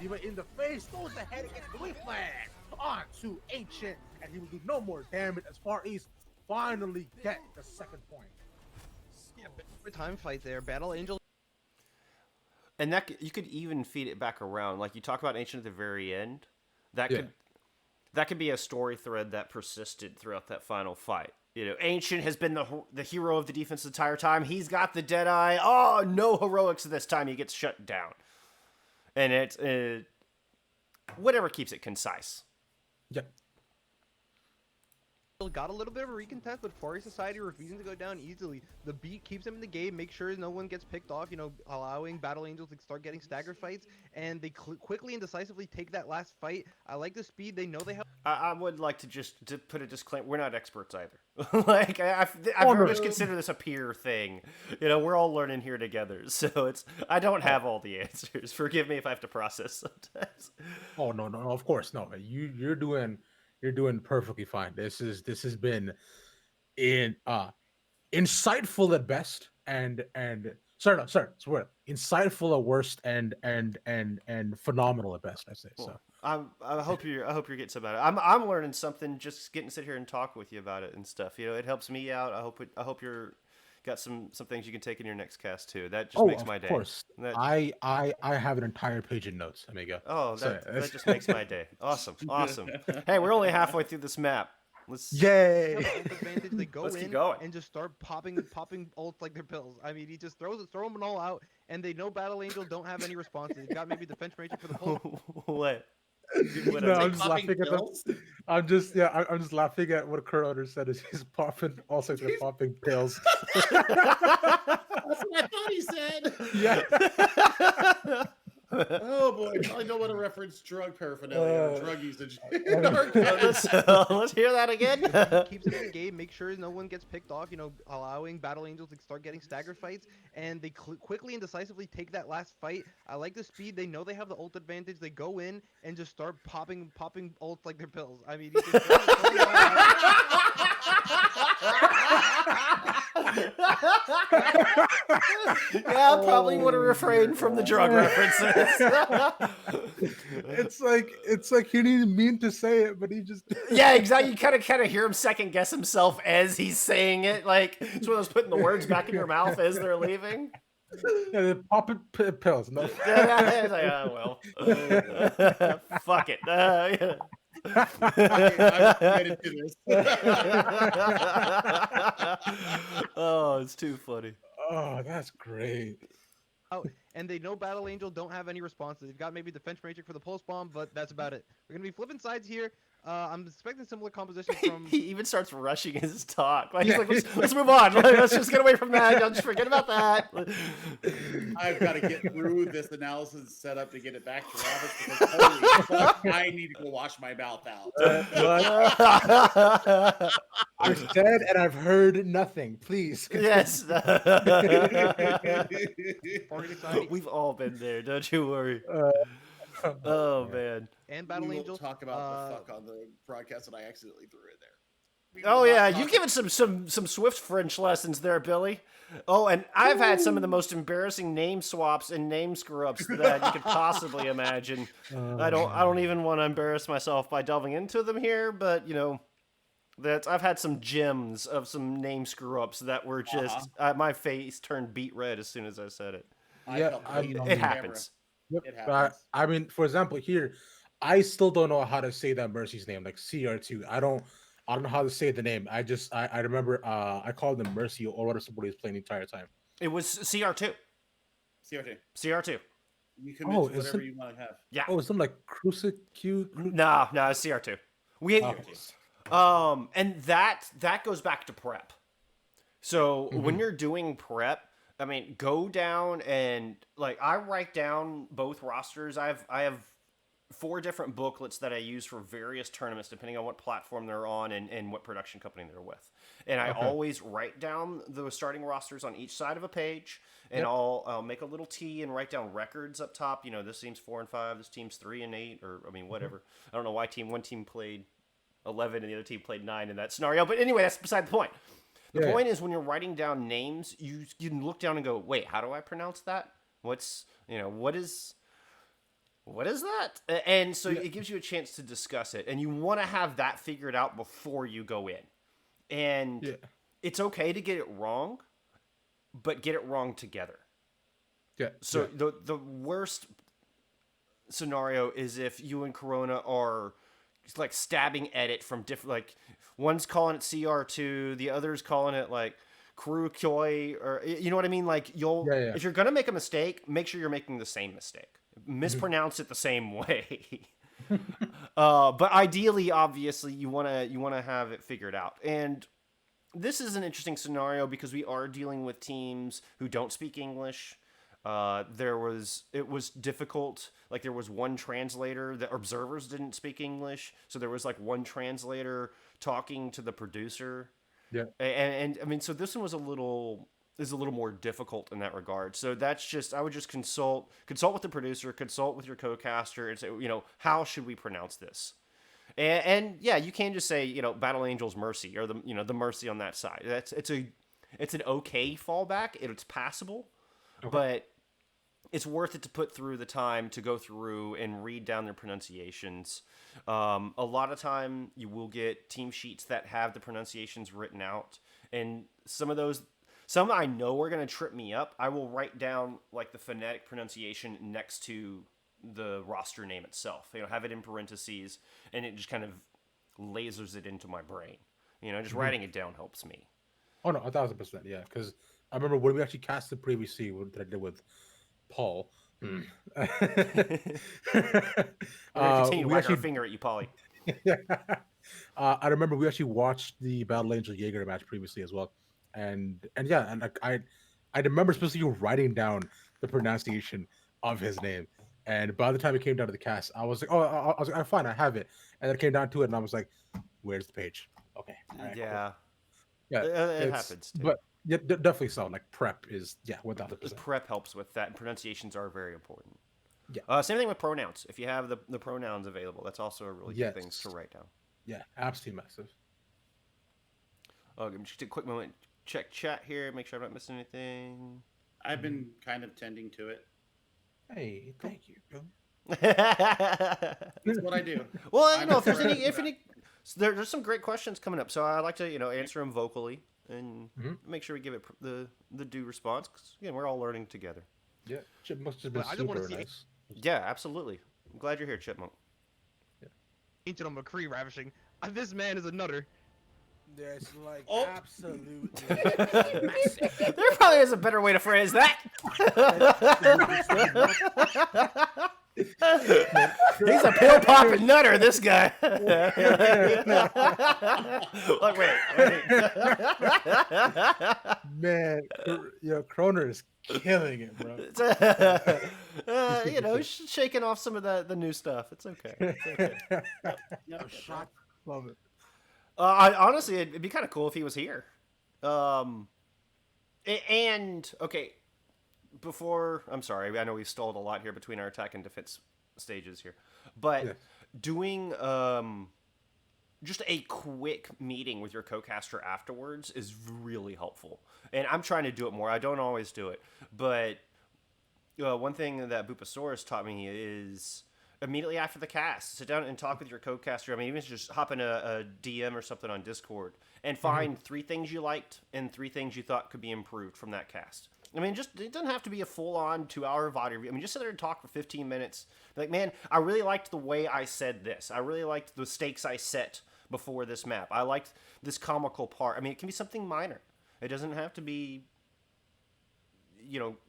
Even in the face, throws the head against the weak flag on to Ancient, and he will do no more damage as Far East finally get the second point. Yeah, time fight there. Battle Angel. And that you could even feed it back around. Like you talk about Ancient at the very end. That could be a story thread that persisted throughout that final fight. You know, Ancient has been the hero of the defense the entire time. He's got the dead eye. Oh, no heroics this time. He gets shut down. And it's whatever keeps it concise. Yep. Got a little bit of a recontest, but Fari Society refusing to go down easily. The beat keeps him in the game, make sure no one gets picked off, you know, allowing Battle Angels to start getting stagger fights, and they quickly and decisively take that last fight. I like the speed. They know they have. I would like to put a disclaimer. We're not experts either. Like, I very much consider this a peer thing. You know, we're all learning here together. So I don't have all the answers. Forgive me if I have to process sometimes. Oh no, of course no. Man. You're doing perfectly fine. This has been insightful at best and insightful at worst and phenomenal at best, I say. Cool. So I hope you're getting some out of it. I'm learning something just getting to sit here and talk with you about it and stuff. You know, it helps me out. I hope you're got some things you can take in your next cast too. That just makes my day. Of course. I have an entire page of notes, amigo. Oh, that just makes my day. Awesome. Hey, we're only halfway through this map. Yay! Advantage. They go in and just start popping ults like they're pills. I mean, he just throw them all out, and they know Battle Angel don't have any responses. He's got maybe defense ranger for the pull. What? No, I'm just laughing at them. I'm just laughing at what Kurt said. Is he's popping also they're popping pills. That's what I thought he said. Yeah. Oh boy, I don't want to reference drug paraphernalia or drug usage. Let's hear that again. Keeps him in the game, make sure no one gets picked off, you know, allowing Battle Angels to start getting stagger fights, and they quickly and decisively take that last fight. I like the speed. They know they have the ult advantage. They go in and just start popping ults like they're pills. I mean, he just yeah, I probably would have refrained from the drug references. It's like he didn't mean to say it, but he just yeah, exactly. You kind of hear him second guess himself as he's saying it. Like it's one of those putting the words back in your mouth as they're leaving. Yeah, they're popping pills. No. It's like, oh, well, fuck it. Yeah. I'm committed to this. Oh, it's too funny. Oh, that's great. Oh, and they know Battle Angel don't have any responses. They've got maybe Defense Matrix for the pulse bomb, but that's about it. We're gonna be flipping sides here. I'm expecting similar compositions from. He even starts rushing his talk. Like he's like, let's move on. Like, let's just get away from that. I'll just forget about that. I've got to get through this analysis set up to get it back to Ravish because holy fuck, I need to go wash my mouth out. I've said and I've heard nothing. Please. Yes. Organizing We've all been there. Don't you worry. Uh, Oh man. and We Battle won't Angel. talk about the fuck on the broadcast that I accidentally threw in there. We Oh will not yeah, talk you've given some Swift French lessons there, Billy. Oh, and I've had some of the most embarrassing name swaps and name screw ups that you could possibly imagine. I don't even want to embarrass myself by delving into them here, but you know, I've had some gems of some name screw ups that were just my face turned beet red as soon as I said it. I Yeah, felt I bleed mean, on It camera. happens. Yep. It But happens. I mean, for example, here, I still don't know how to say that Mercy's name, like CR2. I don't know how to say the name. I remember I called them Mercy or whatever somebody was playing the entire time. It was CR2. CRT. CR2. You commit Oh, to is whatever it- you want to have. Yeah. Oh, something like Crucicue. No, it's CR2. We and that goes back to prep. So when you're doing prep, I mean, go down and like I write down both rosters. I have 4 different booklets that I use for various tournaments depending on what platform they're on and what production company they're with. And I always write down the starting rosters on each side of a page, and I'll make a little T and write down records up top. You know, this team's 4 and 5, this team's 3 and 8, or I mean, whatever. I don't know why one team played 11 and the other team played 9 in that scenario, but anyway, that's beside the point. The point is when you're writing down names, you can look down and go, wait, how do I pronounce that? What is that? And so it gives you a chance to discuss it, and you want to have that figured out before you go in. And it's okay to get it wrong, but get it wrong together. Yeah. So the worst scenario is if you and Corona are like stabbing at it from different, like one's calling it CR2, the other's calling it like Crew Koi, or you know what I mean? Like if you're gonna make a mistake, make sure you're making the same mistake. Mispronounce it the same way. But ideally, obviously, you wanna have it figured out. And this is an interesting scenario because we are dealing with teams who don't speak English. It was difficult. Like there was one translator. The observers didn't speak English, so there was like one translator talking to the producer. Yeah. And I mean, so this one was a little more difficult in that regard. So that's just, I would just consult with the producer, consult with your co-caster, and say, you know, how should we pronounce this? And yeah, you can just say, you know, Battle Angel's Mercy, or the Mercy on that side. It's an okay fallback. It's passable, but it's worth it to put through the time to go through and read down their pronunciations. A lot of time you will get team sheets that have the pronunciations written out, and some I know are going to trip me up. I will write down like the phonetic pronunciation next to the roster name itself. You know, have it in parentheses, and it just kind of lasers it into my brain. You know, just writing it down helps me. Oh no, 1,000%. Yeah, because I remember when we actually casted previously that I did with Paul. We're gonna continue to wag our finger at you, Polly. I remember we actually watched the Battle Angel Jaeger match previously as well, and I remember specifically writing down the pronunciation of his name. And by the time it came down to the cast, I was like, I was like, fine, I have it. And then it came down to it, and I was like, where's the page? Okay. All right, Yeah. cool. Yeah. It happens too. But yeah, definitely so. Like prep is 1,000%. Prep helps with that, and pronunciations are very important. Yeah. Same thing with pronouns. If you have the pronouns available, that's also a really good thing to write down. Yeah, absolutely massive. Just take a quick moment, check chat here, make sure I'm not missing anything. I've been kind of tending to it. Hey, thank you. It's what I do. Well, you I'm know, a if there's friend. there's some great questions coming up, so I like to answer them vocally and make sure we give it the due response. 'Cause, again, we're all learning together. Yeah, Chipmunk's just been I just wanna super see- nice. Yeah, absolutely. I'm glad you're here, Chipmunk. Ancient on McCree ravishing. This man is a nutter. There's like Oh. absolutely massive. There probably is a better way to phrase that. He's a pill popping nutter, this guy. Look, wait. Man, Kroner is killing it, bro. Shaking off some of the new stuff. It's okay. It's okay. Yep. Shot. Love it. Honestly, it'd be kind of cool if he was here. And okay, I'm sorry, I know we've stalled a lot here between our attack and defense stages here, but Yes. doing just a quick meeting with your co-caster afterwards is really helpful. And I'm trying to do it more. I don't always do it, but one thing that Bupasaurus taught me is immediately after the cast, sit down and talk with your co-caster. I mean, even just hop in a DM or something on Discord and find 3 things you liked and 3 things you thought could be improved from that cast. I mean, it doesn't have to be a full-on 2-hour VOD review. I mean, just sit there and talk for 15 minutes. Like, man, I really liked the way I said this. I really liked the stakes I set before this map. I liked this comical part. I mean, it can be something minor. It doesn't have to be,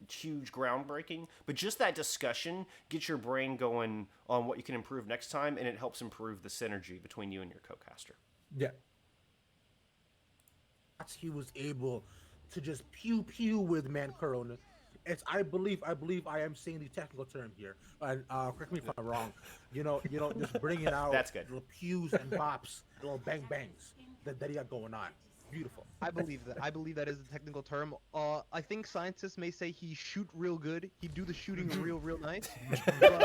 huge groundbreaking, but just that discussion gets your brain going on what you can improve next time, and it helps improve the synergy between you and your co-caster. Yeah. He was able to just pew pew with man Corona. I believe I am saying the technical term here, and correct me if I'm wrong. Just bringing out That's good. little pews and bops, little bang bangs that he got going on. Beautiful. I believe that. I believe that is the technical term. I think scientists may say he shoot real good. He do the shooting real nice. But,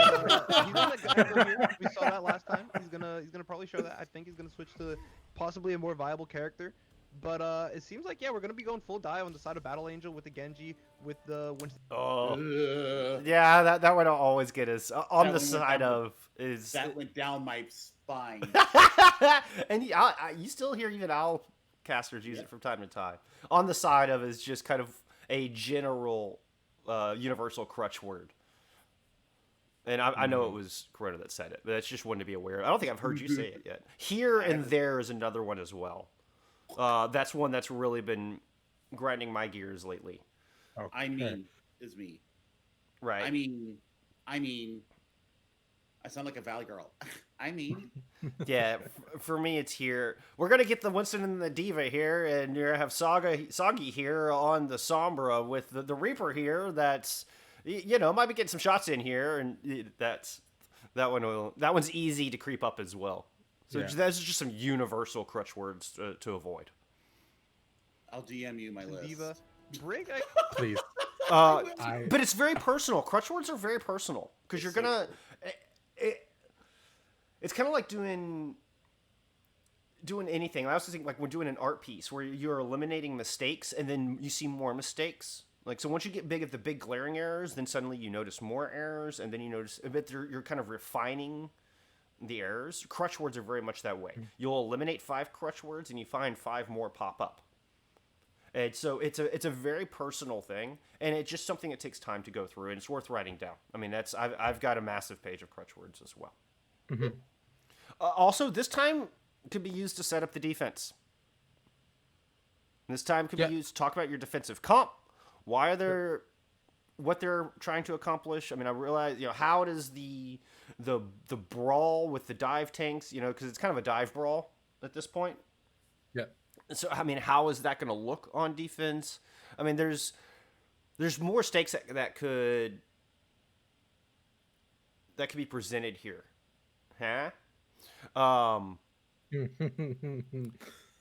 he's gonna go here. We saw that last time. He's gonna probably show that. I think he's gonna switch to possibly a more viable character. But it seems like we're gonna be going full dive on the side of Battle Angel with the Genji, with the Winston. Oh, Ugh. yeah, that one will always get us on That the one went side down. of is. That went down my spine. And you still hear even owl casters use it from time to time. On the side of is just kind of a general universal crutch word. And I know it was Corona that said it, but that's just one to be aware of. I don't think I've heard you say it yet. Here and there is another one as well. That's one that's really been grinding my gears lately. Okay. I mean, is me. Right. I mean, I sound like a Valley girl. I mean, Yeah, for me, it's here. We're going to get the Winston and the Diva here, and you're going to have Soggy here on the Sombra with the Reaper here that's, might be getting some shots in here, and that one's easy to creep up as well. So that's just some universal crutch words to avoid. I'll DM you my list. Diva. Brig, Please. But it's very personal. Crutch words are very personal because you're gonna. It's kind of like doing anything. I also think like we're doing an art piece where you're eliminating mistakes and then you see more mistakes. Like, so once you get big at the big glaring errors, then suddenly you notice more errors, and then you notice a bit you're kind of refining the errors. Crutch words are very much that way. You'll eliminate 5 crutch words and you find 5 more pop up. And so it's a very personal thing, and it's just something that takes time to go through, and it's worth writing down. I mean, I've got a massive page of crutch words as well. Mm-hmm. Also, this time could be used to set up the defense. This time could be used to talk about your defensive comp. Why are there, what they're trying to accomplish. I mean, I realize, how does the brawl with the dive tanks, because it's kind of a dive brawl at this point. Yeah. So, I mean, how is that going to look on defense? I mean, there's more stakes that could be presented here. Huh?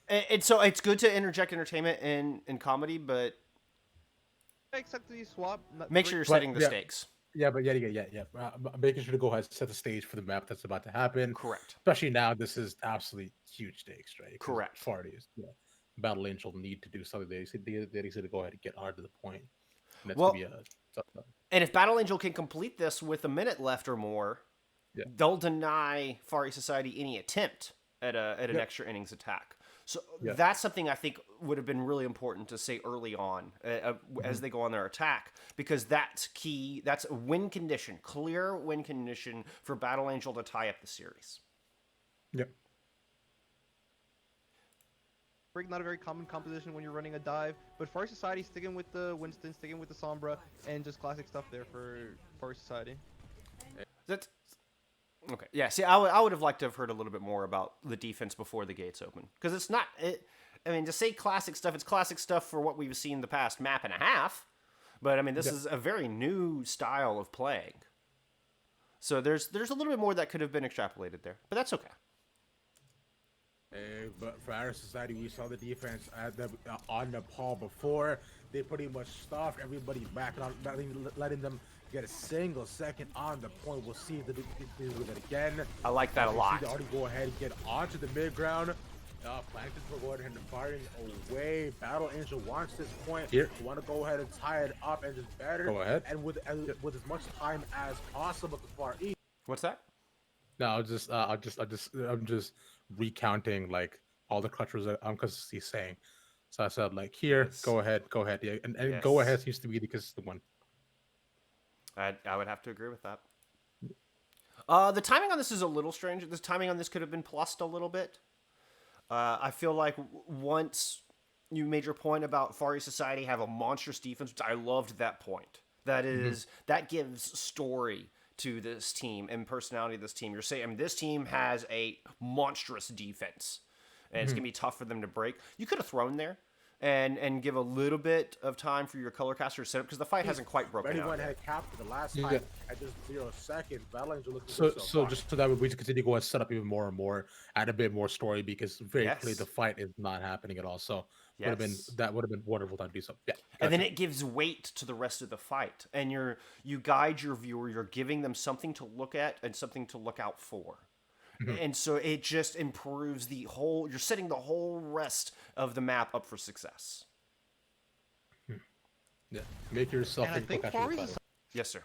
And so it's good to interject entertainment and comedy, but Except the swap. make sure you're setting the stakes. Yeah, but yeah. Making sure to go ahead and set the stage for the map that's about to happen. Correct. Especially now, this is absolutely huge stakes, right? 'Cause Correct. Parties. Yeah. Battle Angel need to do something. They said to go ahead and get hard to the point. And that's Well, gonna be a And if Battle Angel can complete this with a minute left or more, they'll deny Far East Society any attempt at an extra innings attack. So that's something I think would have been really important to say early on as they go on their attack, because that's key. That's a win condition, clear win condition for Battle Angel to tie up the series. Yep. break, not a very common composition when you're running a dive. But Far Society sticking with the Winston, sticking with the Sombra, and just classic stuff there for Far Society. That's okay. Yeah. See, I would have liked to have heard a little bit more about the defense before the gates open, because it's not. I mean, to say classic stuff, it's classic stuff for what we've seen the past map and a half. But I mean, this is a very new style of playing. So there's a little bit more that could have been extrapolated there, but that's okay. But for our society, we saw the defense on Nepal before. They pretty much stuffed everybody back, not letting them get a single second on the point. We'll see if they do that again. I like that a lot. They already go ahead and get onto the mid ground. Plankton's will go ahead and firing away. Battle Angel wants this point. Here. Want to go ahead and tie it up and just better. Go ahead. And with as much time as possible to far east. What's that? No, I'm just recounting like all the clutches that I'm consistently saying. So I said like here, Yes. go ahead, yeah, and Yes. go ahead seems to be the consistent one. I would have to agree with that. The timing on this is a little strange. The timing on this could have been plussed a little bit. I feel like once you made your point about Far East Society have a monstrous defense, which I loved that point. That is that gives story to this team and personality of this team. You're saying, I mean, this team has a monstrous defense, and it's gonna be tough for them to break. You could have thrown there and give a little bit of time for your color caster to set up, because the fight hasn't quite broken out. Anyone yet. had captured the last Yeah. fight at just 0 seconds. Battle Angel looking So good so far. just so that we just continue to go and set up even more and more, add a bit more story, because very clearly Yes. the fight is not happening at all. So Yes. would have been wonderful time to do so. Yeah. And then it gives weight to the rest of the fight, and you guide your viewer. You're giving them something to look at and something to look out for, and so it just improves the whole. You're setting the whole rest of the map up for success. Yeah. Make yourself And I think Far East Yes, sir.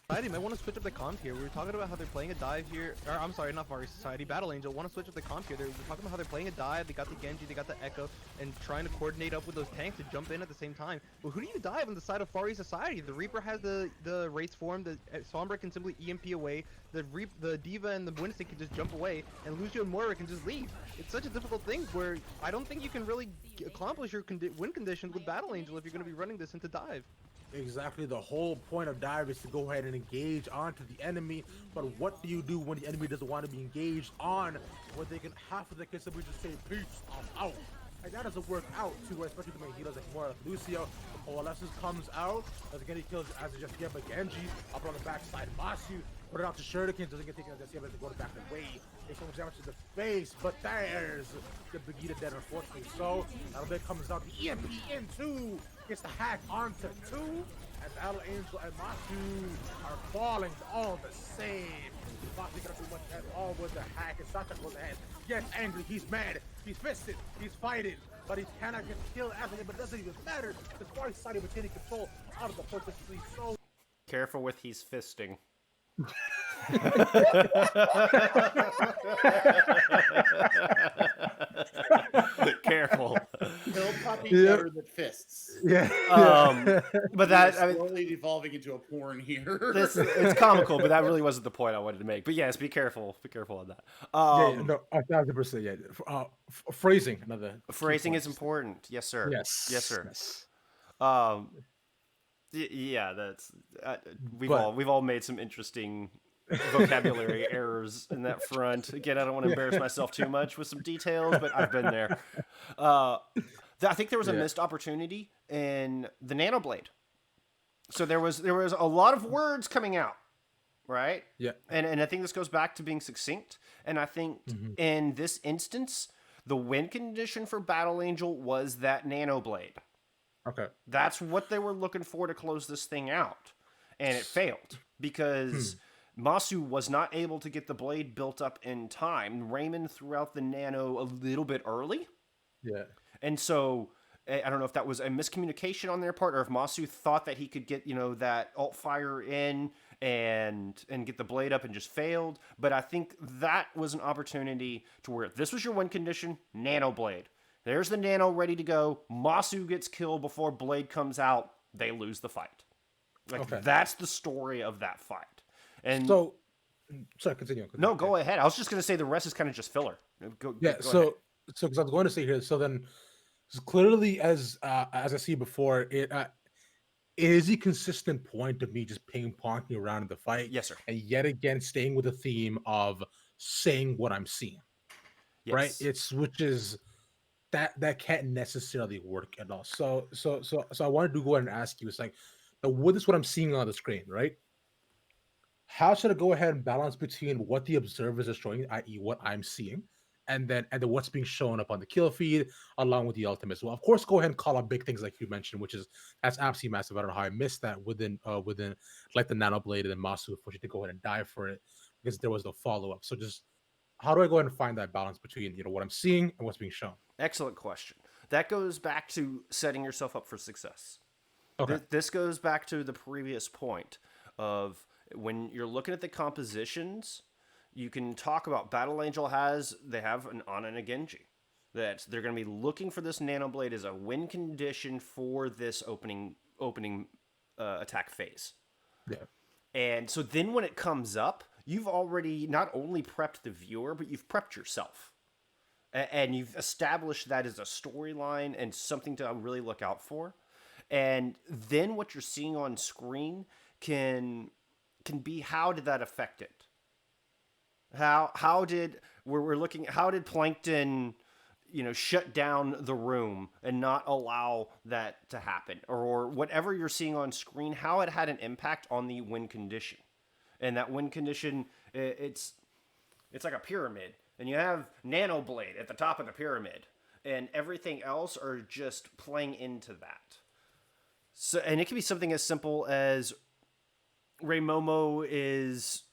Society might want to switch up the comp here. We were talking about how they're playing a dive here. Or, I'm sorry, not Far East Society. Battle Angel want to switch up the comp here. We're talking about how they're playing a dive. They got the Genji, they got the Echo, and trying to coordinate up with those tanks to jump in at the same time. But who do you dive on the side of Far East Society? The Reaper has the Wraiths form. The Sombra can simply EMP away. The Diva and the Winston can just jump away, and Lucio and Moira can just leave. It's such a difficult thing where I don't think you can really accomplish your win condition with Battle Angel if you're going to be running this into dive. Exactly. The whole point of dive is to go ahead and engage onto the enemy. But what do you do when the enemy doesn't want to be engaged on? Where they can half of the kids simply just say, peace, I'm out. And that doesn't work out too well, especially the main healers like more like Lucio. The Coalescence comes out. As again, he kills as just get a Genji up on the backside. Masu put it out to Shuriken, doesn't get taken out. Just to go back away. Takes so much damage to the face, but there's the Begita dead, unfortunately. So now there comes out the EMP into. Gets the hack onto 2, and Battle Angel and Masu are falling all the same. Masu gonna do much at all with the hack, and Sasha goes ahead. Gets angry, he's mad, he's fisted, he's fighting, but he cannot get killed after it, but it doesn't even matter. The Far East Society retaining control out of the purpose, so Careful with he's fisting. Careful. Pill puppy Yeah. better than fists. Yeah. But that, I mean, Slowly devolving into a porn here. it's comical, but that really wasn't the point I wanted to make. But yes, be careful. Be careful on that. No, 1,000%. Yeah. Phrasing, another. key Phrasing point. is important. Yes, sir. Yes. Yes, sir. Yes. Yeah, that's we've But- all made some interesting vocabulary errors in that front. Again, I don't want to embarrass myself too much with some details, but I've been there. I think there was a Yeah. missed opportunity in the Nano Blade. So there was a lot of words coming out, right? Yeah. And I think this goes back to being succinct. And I think in this instance, the win condition for Battle Angel was that Nano Blade. Okay. That's what they were looking for to close this thing out. And it failed because Masu was not able to get the blade built up in time. Raymond threw out the nano a little bit early. Yeah. And so I don't know if that was a miscommunication on their part or if Masu thought that he could get, that alt fire in and get the blade up and just failed. But I think that was an opportunity to where this was your win condition, nano blade. There's the nano ready to go. Masu gets killed before blade comes out. They lose the fight. Okay. That's the story of that fight. And So, sorry, continue. no, go ahead. I was just going to say the rest is kind of just filler. Go Yeah. ahead. because I was going to say here, so then clearly as I see before, it is a consistent point of me just ping ponging around in the fight, Yes, sir. and yet again staying with the theme of saying what I'm seeing. Right? Yes. It's which is that can't necessarily work at all. So I wanted to go ahead and ask you, it's like, now what is what I'm seeing on the screen, right? How should I go ahead and balance between what the observers are showing, i.e., what I'm seeing, and then what's being shown up on the kill feed, along with the ultimates? Well, of course, go ahead and call out big things like you mentioned, which is that's absolutely massive. I don't know how I missed that within like the nano blade and Masu forced you to go ahead and die for it because there was no follow up. So just how do I go ahead and find that balance between what I'm seeing and what's being shown? Excellent question. That goes back to setting yourself up for success. Okay. This goes back to the previous point of when you're looking at the compositions, you can talk about Battle Angel they have an Ana and a Genji. That they're going to be looking for this Nano Blade as a win condition for this opening attack phase. Yeah. And so then when it comes up, you've already not only prepped the viewer, but you've prepped yourself. And you've established that as a storyline and something to really look out for. And then what you're seeing on screen can be, how did that affect it? How did Plankton shut down the room and not allow that to happen, or whatever you're seeing on screen, how it had an impact on the win condition. And that win condition, it's like a pyramid, and you have Nano Blade at the top of the pyramid, and everything else are just playing into that. So, and it can be something as simple as Ray Momo is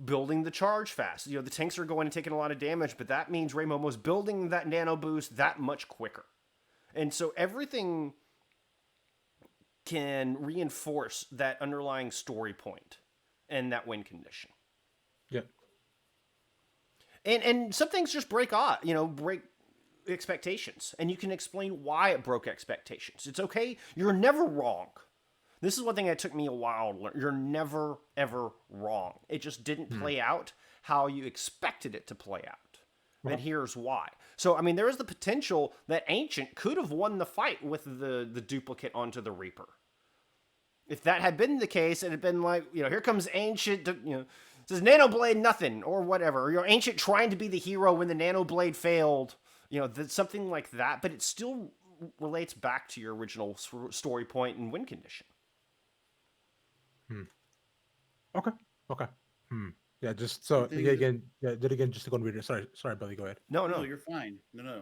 building the charge fast. The tanks are going and taking a lot of damage, but that means Ray Momo's building that nano boost that much quicker. And so everything can reinforce that underlying story point and that win condition. Yeah. And some things just break expectations, and you can explain why it broke expectations. It's okay. You're never wrong. This is one thing that took me a while to learn. You're never, ever wrong. It just didn't play out how you expected it to play out. And here's why. So, there is the potential that Ancient could have won the fight with the duplicate onto the Reaper. If that had been the case, it had been like, here comes Ancient, says Nano Blade nothing, or whatever. Ancient trying to be the hero when the Nano Blade failed. Something like that. But it still relates back to your original story point and win condition. Okay. Yeah, just so again, just to go and read it. Sorry, Billy, go ahead. No, you're fine. No.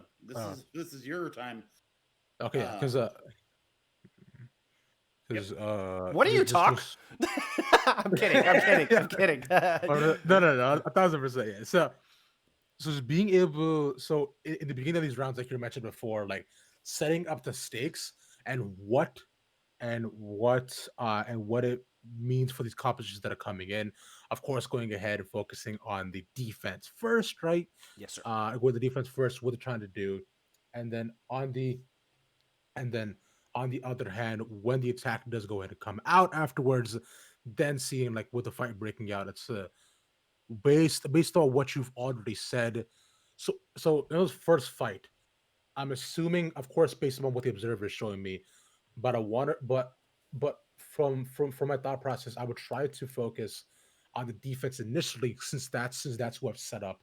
This is your time. Okay, because what are you talking? I'm kidding. No, 1,000%. Yeah. So just being able, in the beginning of these rounds, like you mentioned before, like setting up the stakes and what it means for these compositions that are coming in. Of course, going ahead and focusing on the defense first, right? Yes, sir. With the defense first, what they're trying to do, and then on the other hand, when the attack does go ahead and come out afterwards, then seeing like with the fight breaking out, it's based on what you've already said. So in this first fight, I'm assuming, of course, based on what the observer is showing me, but but from my thought process, I would try to focus on the defense initially, since that's what I've set up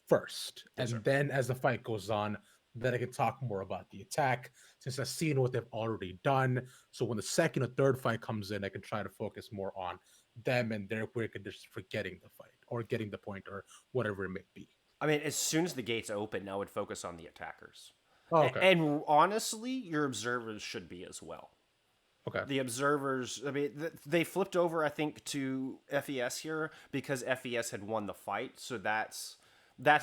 first, Yes, and sir. then as the fight goes on, then I can talk more about the attack, since I've seen what they've already done. So when the second or third fight comes in, I can try to focus more on them and their quick conditions for getting the fight or getting the point or whatever it may be. As soon as the gates open, I would focus on the attackers. Oh, okay. And honestly, your observers should be as well. Okay. The observers, they flipped over, I think, to FES here because FES had won the fight. So that's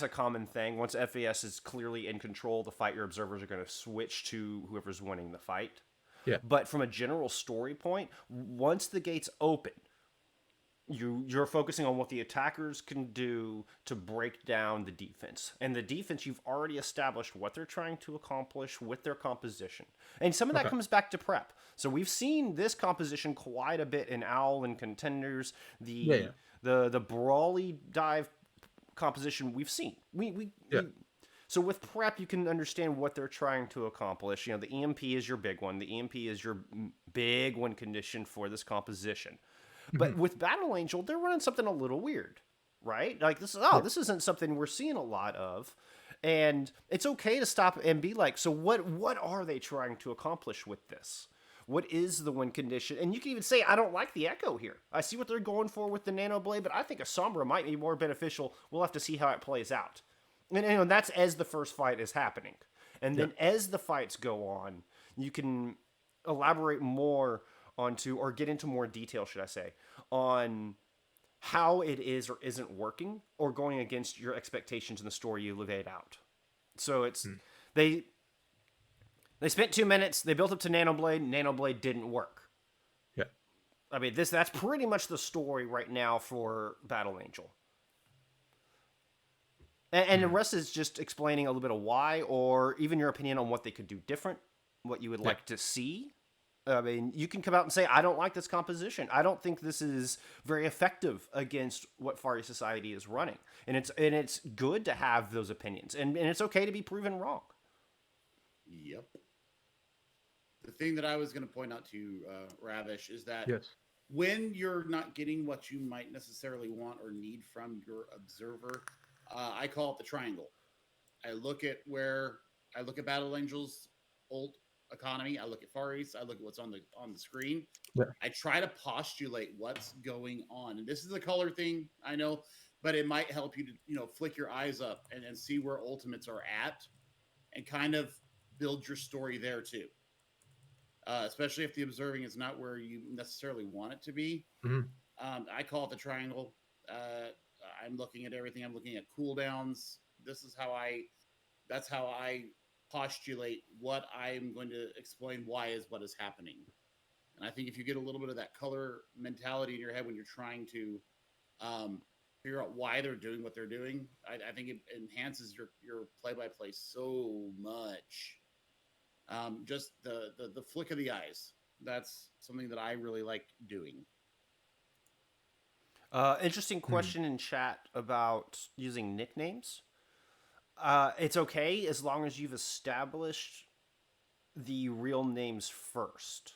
a common thing. Once FES is clearly in control of the fight, your observers are going to switch to whoever's winning the fight. Yeah. But from a general story point, once the gates open, you're focusing on what the attackers can do to break down the defense. And the defense, you've already established what they're trying to accomplish with their composition. And some of that comes back to prep. So we've seen this composition quite a bit in OWL and Contenders. The brawly dive composition we've seen. So with prep, you can understand what they're trying to accomplish. You know, the EMP is your big one. The EMP is your big win condition for this composition. But with Battle Angel, they're running something a little weird, right? Like this isn't something we're seeing a lot of. And it's okay to stop and be like, so what are they trying to accomplish with this? What is the win condition? And you can even say, I don't like the Echo here. I see what they're going for with the Nano Blade, but I think a Sombra might be more beneficial. We'll have to see how it plays out. And that's as the first fight is happening. And then as the fights go on, you can elaborate more onto, or get into more detail, should I say, on how it is or isn't working or going against your expectations in the story you laid out. So it's they spent 2 minutes, they built up to Nanoblade didn't work. Yeah. I mean, that's pretty much the story right now for Battle Angel. And the rest is just explaining a little bit of why, or even your opinion on what they could do different, what you would like to see. I mean, you can come out and say, I don't like this composition. I don't think this is very effective against what Far East Society is running. And it's good to have those opinions. And it's okay to be proven wrong. Yep. The thing that I was going to point out to Ravish is that when you're not getting what you might necessarily want or need from your observer, I call it the triangle. I look at Battle Angel's old economy. I look at Far East. I look at what's on the screen. Yeah. I try to postulate what's going on, and this is a color thing, I know, but it might help you to flick your eyes up and see where ultimates are at, and kind of build your story there too. Especially if the observing is not where you necessarily want it to be. I call it the triangle. I'm looking at everything. I'm looking at cooldowns. That's how I postulate what I'm going to explain why is what is happening. And I think if you get a little bit of that color mentality in your head when you're trying to figure out why they're doing what they're doing, I think it enhances your play-by-play so much. Just the flick of the eyes. That's something that I really like doing. Interesting question in chat about using nicknames. It's okay as long as you've established the real names first.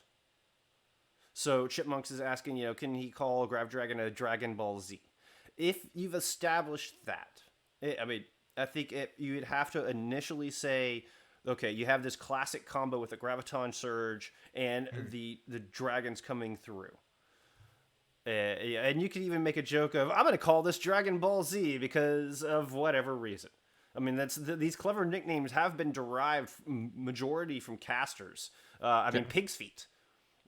So Chipmunks is asking, can he call Grav Dragon a Dragon Ball Z? If you've established that, I think you would have to initially say, okay, you have this classic combo with the Graviton Surge and the dragons coming through. And you could even make a joke of, I'm going to call this Dragon Ball Z because of whatever reason. I mean, these clever nicknames have been derived majority from casters. Pig's Feet.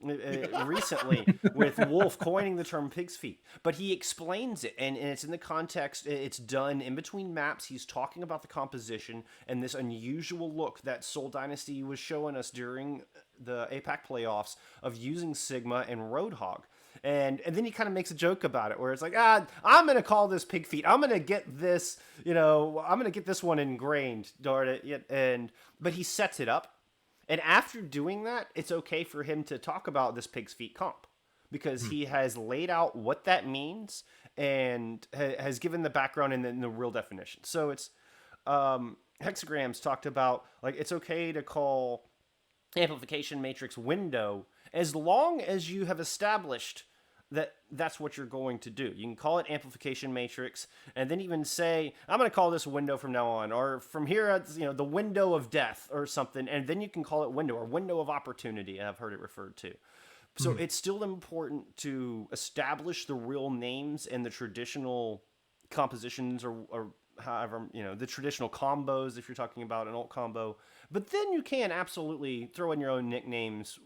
Recently, with Wolf coining the term Pig's Feet. But he explains it, and it's in the context, it's done in between maps. He's talking about the composition and this unusual look that Soul Dynasty was showing us during the APAC playoffs of using Sigma and Roadhog. And then he kind of makes a joke about it where it's like, I'm going to call this Pig Feet. I'm going to get this, I'm going to get this one ingrained, darn it. But he sets it up. And after doing that, it's okay for him to talk about this Pig's Feet comp because he has laid out what that means and has given the background and the real definition. So it's Hexagrams talked about, like, it's okay to call amplification matrix window as long as you have established that that's what you're going to do. You can call it amplification matrix and then even say, I'm going to call this window from now on, or from here, it's, the window of death or something. And then you can call it window or window of opportunity. I've heard it referred to. So it's still important to establish the real names and the traditional compositions or however, the traditional combos, if you're talking about an ult combo. But then you can absolutely throw in your own nicknames.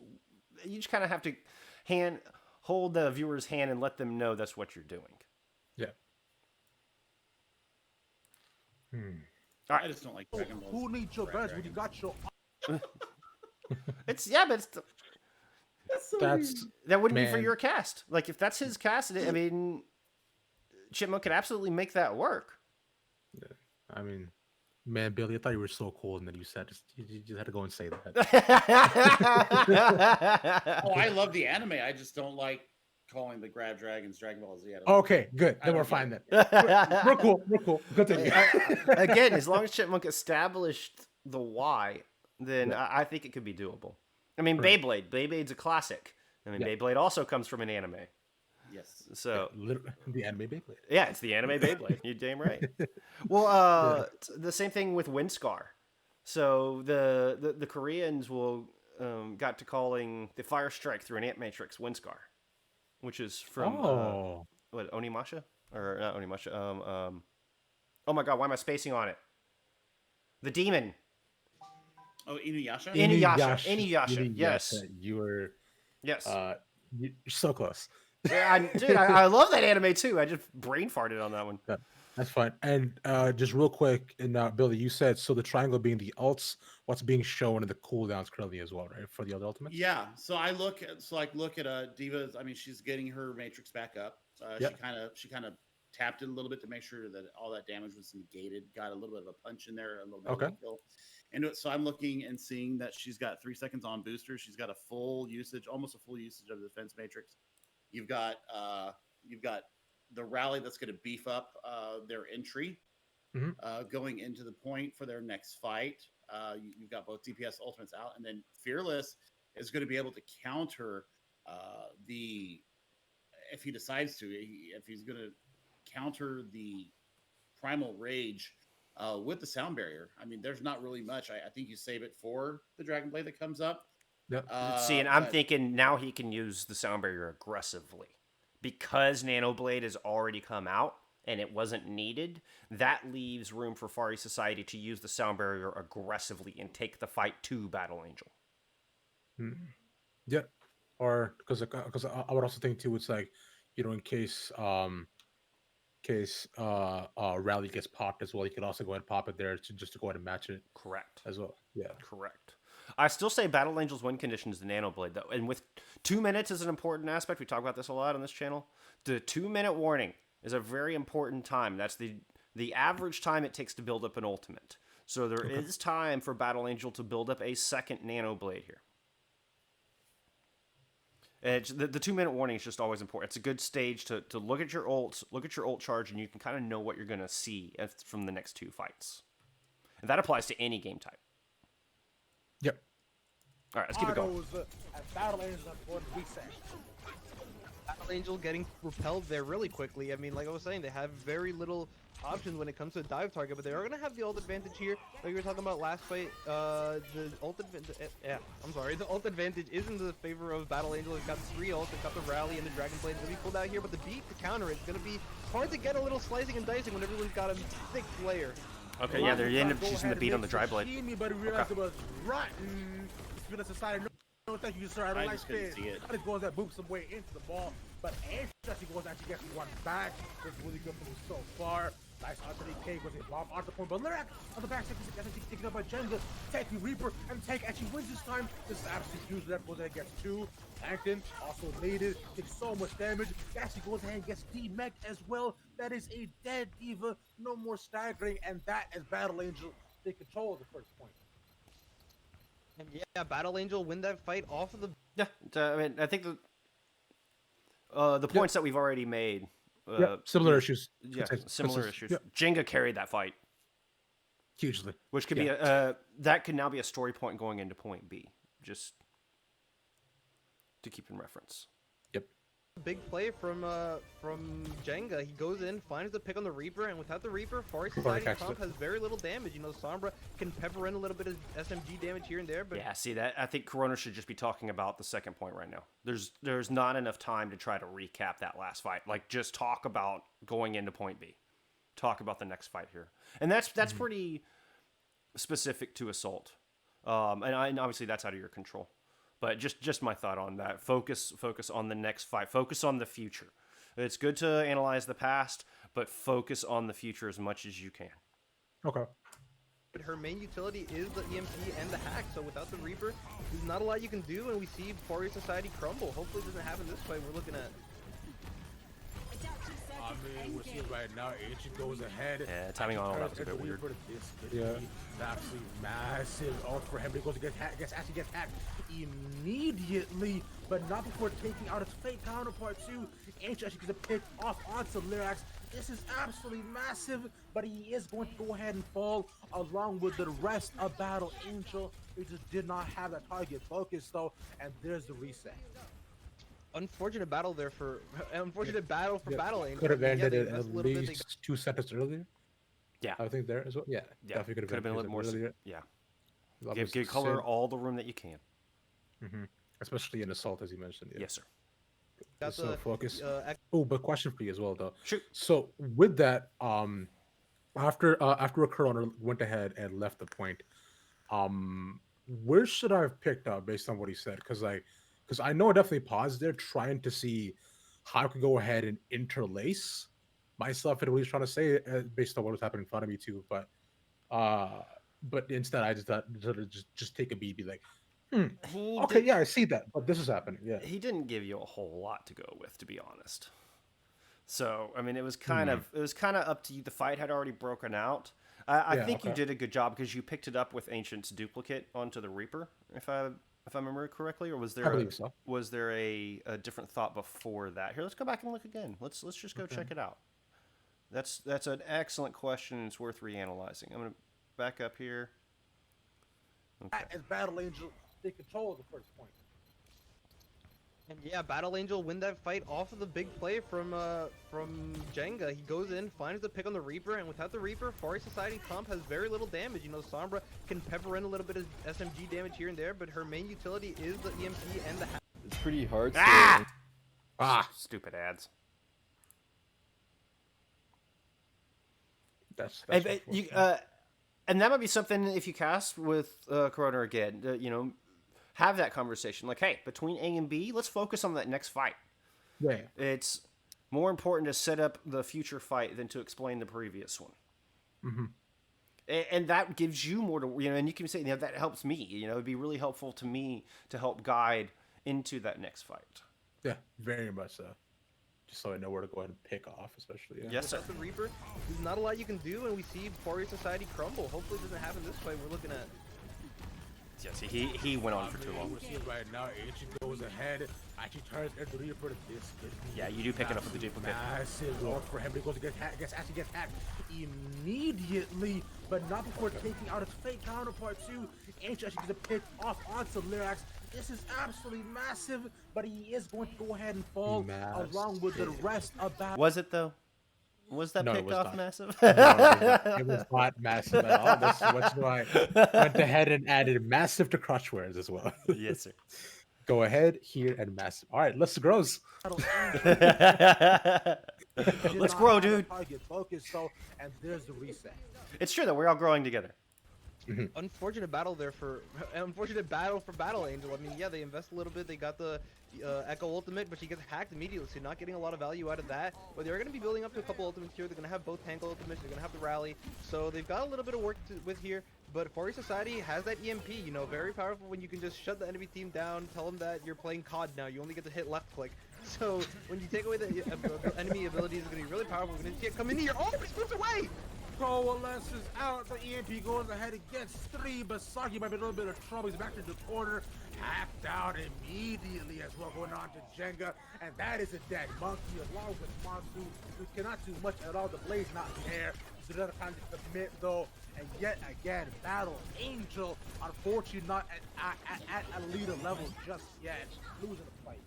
You just kind of have to hold the viewer's hand and let them know that's what you're doing. Yeah. All right. I just don't like Dragon Balls. Who needs your best when you got your... But it's That's so weird. that wouldn't be for your cast. Like, if that's his cast, Chipmunk could absolutely make that work. I mean, man, Billy, I thought you were so cool, and then you said you just had to go and say that. Oh, I love the anime. I just don't like calling the Grab Dragons Dragon Ball Z. I don't know. Okay, good. I Then don't we're get fine it. then. We're cool. We're cool. Continue. Again, as long as Chipmunk established the why, then Yeah. I think it could be doable. I mean, Right. Beyblade's a classic. I mean, Yeah. Beyblade also comes from an anime. Yes. So, Literally, the anime Beyblade. yeah, it's the anime Beyblade. You're damn right. Well, the same thing with Windscar. So the Koreans will got to calling the Fire Strike through an Ant Matrix Windscar, which is from what, Onimasha or not Onimasha? Oh my God, why am I spacing on it? The demon. Oh, Inuyasha. Inuyasha. Yes. You were. Yes. You're so close. Yeah, dude, I love that anime too. I just brain farted on that one. Yeah, that's fine. And just real quick, and Billy, you said so the triangle being the ults, what's being shown in the cooldowns currently as well, right? For the other ultimates? Yeah. So I look at Diva's. I mean, she's getting her matrix back up. Yep. She kind of tapped it a little bit to make sure that all that damage was negated. Got a little bit of a punch in there, a little bit Okay. of a kill. And so I'm looking and seeing that she's got 3 seconds on booster. She's got a full usage, almost a full usage of the defense matrix. You've got the rally that's going to beef up their entry going into the point for their next fight. You've got both DPS ultimates out, and then Fearless is going to be able to counter if he decides to, if he's going to counter the Primal Rage with the sound barrier. I mean, there's not really much. I think you save it for the Dragon Blade that comes up. Yep. See, and I'm thinking now he can use the sound barrier aggressively because Nano Blade has already come out and it wasn't needed. That leaves room for Far East Society to use the sound barrier aggressively and take the fight to Battle Angel. Yeah. Or because I would also think too, it's like, you know, in case Rally gets popped as well, you could also go ahead and pop it there just to go ahead and match it. Correct. As well. Yeah. Correct. I still say Battle Angel's win condition is the Nano Blade, though. And with 2 minutes is an important aspect. We talk about this a lot on this channel. The 2-minute warning is a very important time. That's the average time it takes to build up an ultimate. So there is time for Battle Angel to build up a second Nano Blade here. And the 2-minute warning is just always important. It's a good stage to look at your ults, look at your ult charge, and you can kind of know what you're going to see from the next 2 fights. And that applies to any game type. Yep. All right, let's keep it going. Battle Angel on reset. Battle Angel getting repelled there really quickly. I mean, like I was saying, they have very little options when it comes to a dive target, but they are going to have the ult advantage here. Like we were talking about last fight, the ult advantage, the ult advantage is in the favor of Battle Angel. It's got 3 ults, it's got the rally and the Dragon Blade to be pulled out here, but the beat to counter it's going to be hard to get a little slicing and dicing when everyone's got a thick player. Okay, yeah, they end up using the beat on the dry blade. But he realized it was rotten. It's society. No, thank you, sir. I don't I like just couldn't this. see it. I just goes that boop some way into the ball, but Andrew actually goes gets one back. It's really good from so far. Nice Anthony K was a bomb on the point, but Lirak on the back second actually taken up by Jenga, taking Reaper, and Tank actually wins this time. This is absolutely huge. That goes ahead and gets 2. Acton also needed, takes so much damage. He actually goes ahead and gets D-Mech as well. That is a dead Diva, no more staggering, and that is Battle Angel take control of the first point. And yeah, Battle Angel win that fight off of the... Yeah, I mean, I think the points that we've already made. Similar issues. Yeah, similar issues. Yeah. Jenga carried that fight, Hugely. which could be that could now be a story point going into point B, just to keep in reference. Yep. Big play from Jenga. He goes in, finds the pick on the Reaper, and without the Reaper, Far East Society catches comp it. has very little damage. You know, Sombra can pepper in a little bit of SMG damage here and there, but Yeah, see that. I think Corona should just be talking about the second point right now. There's not enough time to try to recap that last fight. Like, just talk about going into point B. Talk about the next fight here, and that's pretty specific to Assault, and obviously that's out of your control. But just my thought on that. Focus on the next fight. Focus on the future. It's good to analyze the past, but focus on the future as much as you can. Okay. but her main utility is the EMP and the hack. So without the Reaper, there's not a lot you can do, and we see Warrior Society crumble. Hopefully it doesn't happen this way. We're looking at mean, we're seeing right now, Ancient goes ahead. Yeah, timing on all that was a bit weird. Yeah. It's absolutely massive ult for him. He goes to get hacked, actually gets hacked immediately, but not before taking out his fake counterpart too. Ancient actually gets a pick off onto Lyrax. This is absolutely massive, but he is going to go ahead and fall along with the rest of Battle Angel. He just did not have that target focus though, and there's the reset. Unfortunate battle there for Battle Angel. Could have Yeah, ended they it invested at a little bit, they least 2 seconds earlier. Yeah. I think there as well. Yeah, Yeah, definitely could have been a little more. earlier. Yeah, That give was color insane. all the room that you can. Especially in assault, as you mentioned. Yeah. Yes, sir. got So the, focus. ex- Oh, but question for you as well, though. Shoot. So with that, after a Corona went ahead and left the point, where should I have picked up based on what he said? Because I know I definitely paused there trying to see how I could go ahead and interlace myself and what he's trying to say based on what was happening in front of me too. But instead I just thought just take a beat, be like, He okay, did- yeah, I see that, but this is happening. Yeah. He didn't give you a whole lot to go with, to be honest. So I mean, it was kind of up to you. The fight had already broken out. I Yeah, think you okay. did a good job because you picked it up with Ancient's duplicate onto the Reaper, if I remember correctly, or was there I believe so. was there a different thought before that? Here, let's go back and look again. Let's just go check it out. That's an excellent question. And it's worth reanalyzing. I'm gonna back up here. Okay. As Battle Angel, they control the first point. And yeah, Battle Angel win that fight off of the big play from Jenga. He goes in, finds the pick on the Reaper, and without the Reaper, Far East Society comp has very little damage. You know, Sombra can pepper in a little bit of SMG damage here and there, but her main utility is the EMP and the It's pretty hard. Ah! Stupid ads. That's And, and that might be something if you cast with Corona again, have that conversation. Like, hey, between A and B, let's focus on that next fight. yeah. It's more important to set up the future fight than to explain the previous one. And that gives you more to, and you can say, that helps me. It'd be really helpful to me to help guide into that next fight. Yeah, very much so. Just so I know where to go ahead and pick off, especially. Yeah. Yes, sir. without the Reaper. There's not a lot you can do, and we see Far East Society crumble. Hopefully it doesn't happen this way. We're looking at Yes, he went on for too long. We're seeing right now, Ancient goes ahead, actually turns into the Reaper. This could be Yeah, you do pick it up with the duplicate. massive ult for him. He goes to get hacked, actually gets hacked immediately, but not before taking out his fake counterpart too. Ancient actually gets a pick off onto Lyrax. This is absolutely massive, but he is going to go ahead and fall along with the rest of Battle. Was it though? Was that No, it picked was off not. massive? No, it was not massive at all. This is why I went ahead and added massive to crotch wares as well. Yes, sir. Go ahead here and massive. All right, let's grows. Let's grow, dude. Target focus, so, and there's the reset. It's true that we're all growing together. unfortunate battle for Battle Angel. I mean, yeah, they invest a little bit. They got the Echo ultimate, but she gets hacked immediately, so not getting a lot of value out of that. But they're going to be building up to a couple ultimates here. They're going to have both tank ultimates. They're going to have the rally, so they've got a little bit of work with here. But Far East Society has that EMP, you know, very powerful when you can just shut the enemy team down, tell them that you're playing COD now. You only get to hit left click. So when you take away the enemy abilities, it's going to be really powerful. When you come in here, oh, he moves away! Coalesces out. The EMP goes ahead against 3, but Saki might be in a little bit of trouble. He's back to the corner. Hacked out immediately as well, going on to Jenga. And that is a dead monkey along with Monsoon. We cannot do much at all. The blade's not there. So they're trying to submit though. And yet again, Battle Angel, unfortunately not at a leader level just yet. Losing the fight.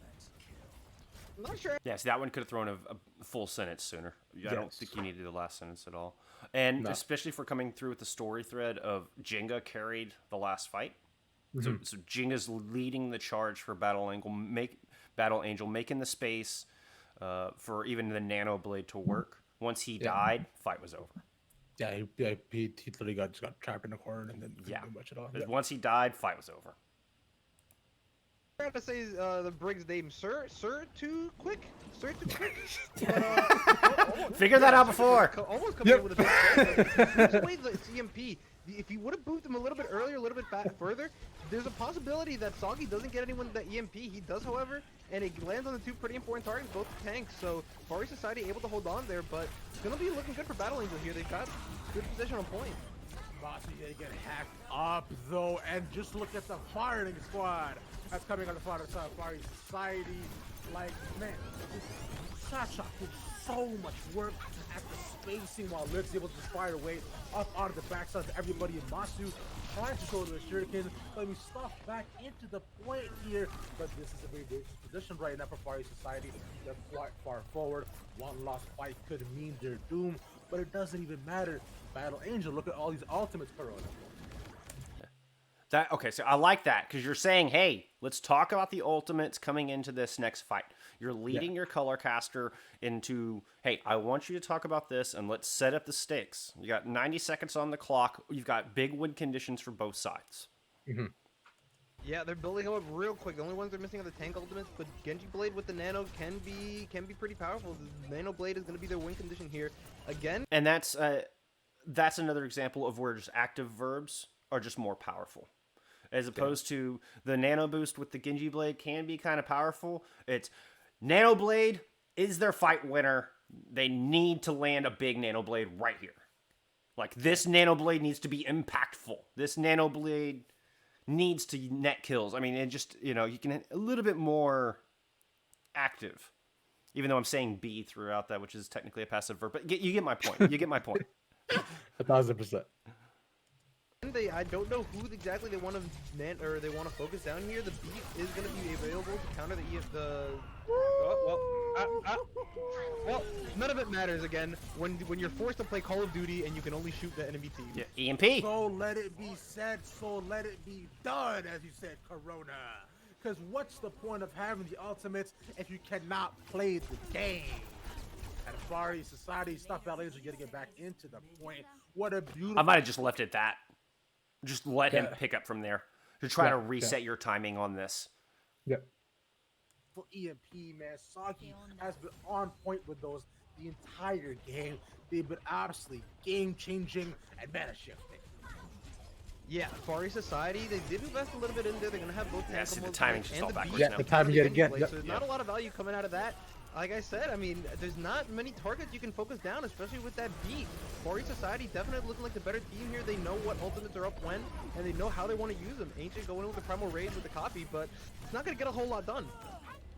I'm not sure. Yes, that one could have thrown a full sentence sooner. I don't Yes. think you needed the last sentence at all. And No. especially for coming through with the story thread of Jenga carried the last fight. So Jenga's leading the charge for Battle Angel, making the space for even the Nano Blade to work. Once he died, fight was over. Yeah, he literally just got trapped in the corner and then couldn't do much at all. Yeah. Once he died, fight was over. I gotta say the Brig's name, Sir Too Quick. Figure that out before. Almost coming in with a big the way the CMP, if he would have booped him a little bit earlier, a little bit further, there's a possibility that Soggy doesn't get anyone the EMP. He does, however, and it lands on the two pretty important targets, both tanks. So Fari Society able to hold on there, but it's gonna be looking good for Battle Angel here. They've got good position on point. Bossy, they get hacked up though, and just look at the firing squad that's coming on the far side of Fari Society. Like, man, Sasha did so much work at the spacing while Lick's able to just fire away up out of the backside to everybody in Masu, trying to show the shuriken, but we stuff back into the point here. But this is a very dangerous position right now for Fari Society. They're quite far forward. One lost fight could mean their doom, but it doesn't even matter. Battle Angel, look at all these ultimates, Corona. Okay, so I like that because you're saying, hey, let's talk about the ultimates coming into this next fight. You're leading your color caster into, hey, I want you to talk about this and let's set up the stakes. You got 90 seconds on the clock. You've got big win conditions for both sides. Mm-hmm. Yeah, they're building him up real quick. The only ones they're missing are the tank ultimates, but Genji Blade with the Nano can be pretty powerful. The Nano Blade is going to be their win condition here again. And that's another example of where just active verbs are just more powerful. As opposed to the Nano Boost with the Genji Blade can be kind of powerful. It's Nano Blade is their fight winner. They need to land a big Nano Blade right here. Like, this Nano Blade needs to be impactful. This Nano Blade needs to net kills. I mean, it just, you can a little bit more active. Even though I'm saying B throughout that, which is technically a passive verb. But you get my point. You get my point. 1,000%. I don't know who exactly they want to focus down here. The beat is going to be available to counter well, none of it matters again when you're forced to play Call of Duty and you can only shoot the enemy team. Yeah, EMP. So let it be said, so let it be done, as you said, Corona. Because what's the point of having the ultimates if you cannot play the game? And Fari Society, stuff Battle Angel getting it back into the point. What a beautiful... I might have just left it that. Just let him pick up from there to try to reset your timing on this. Yep. For EMP, man, Soggy has been on point with those the entire game. They've been absolutely game-changing and meta-shifting. Yeah, Fari Society, they did invest a little bit in there. They're going to have both Yeah, see, the timing's just all backwards Yeah, now. the timing yet again. So there's not a lot of value coming out of that. Like I said, I mean, there's not many targets you can focus down, especially with that beat. Fari Society definitely looking like the better team here. They know what ultimates are up when, and they know how they want to use them. Ancient going in with the Primal Rage with the copy, but it's not going to get a whole lot done.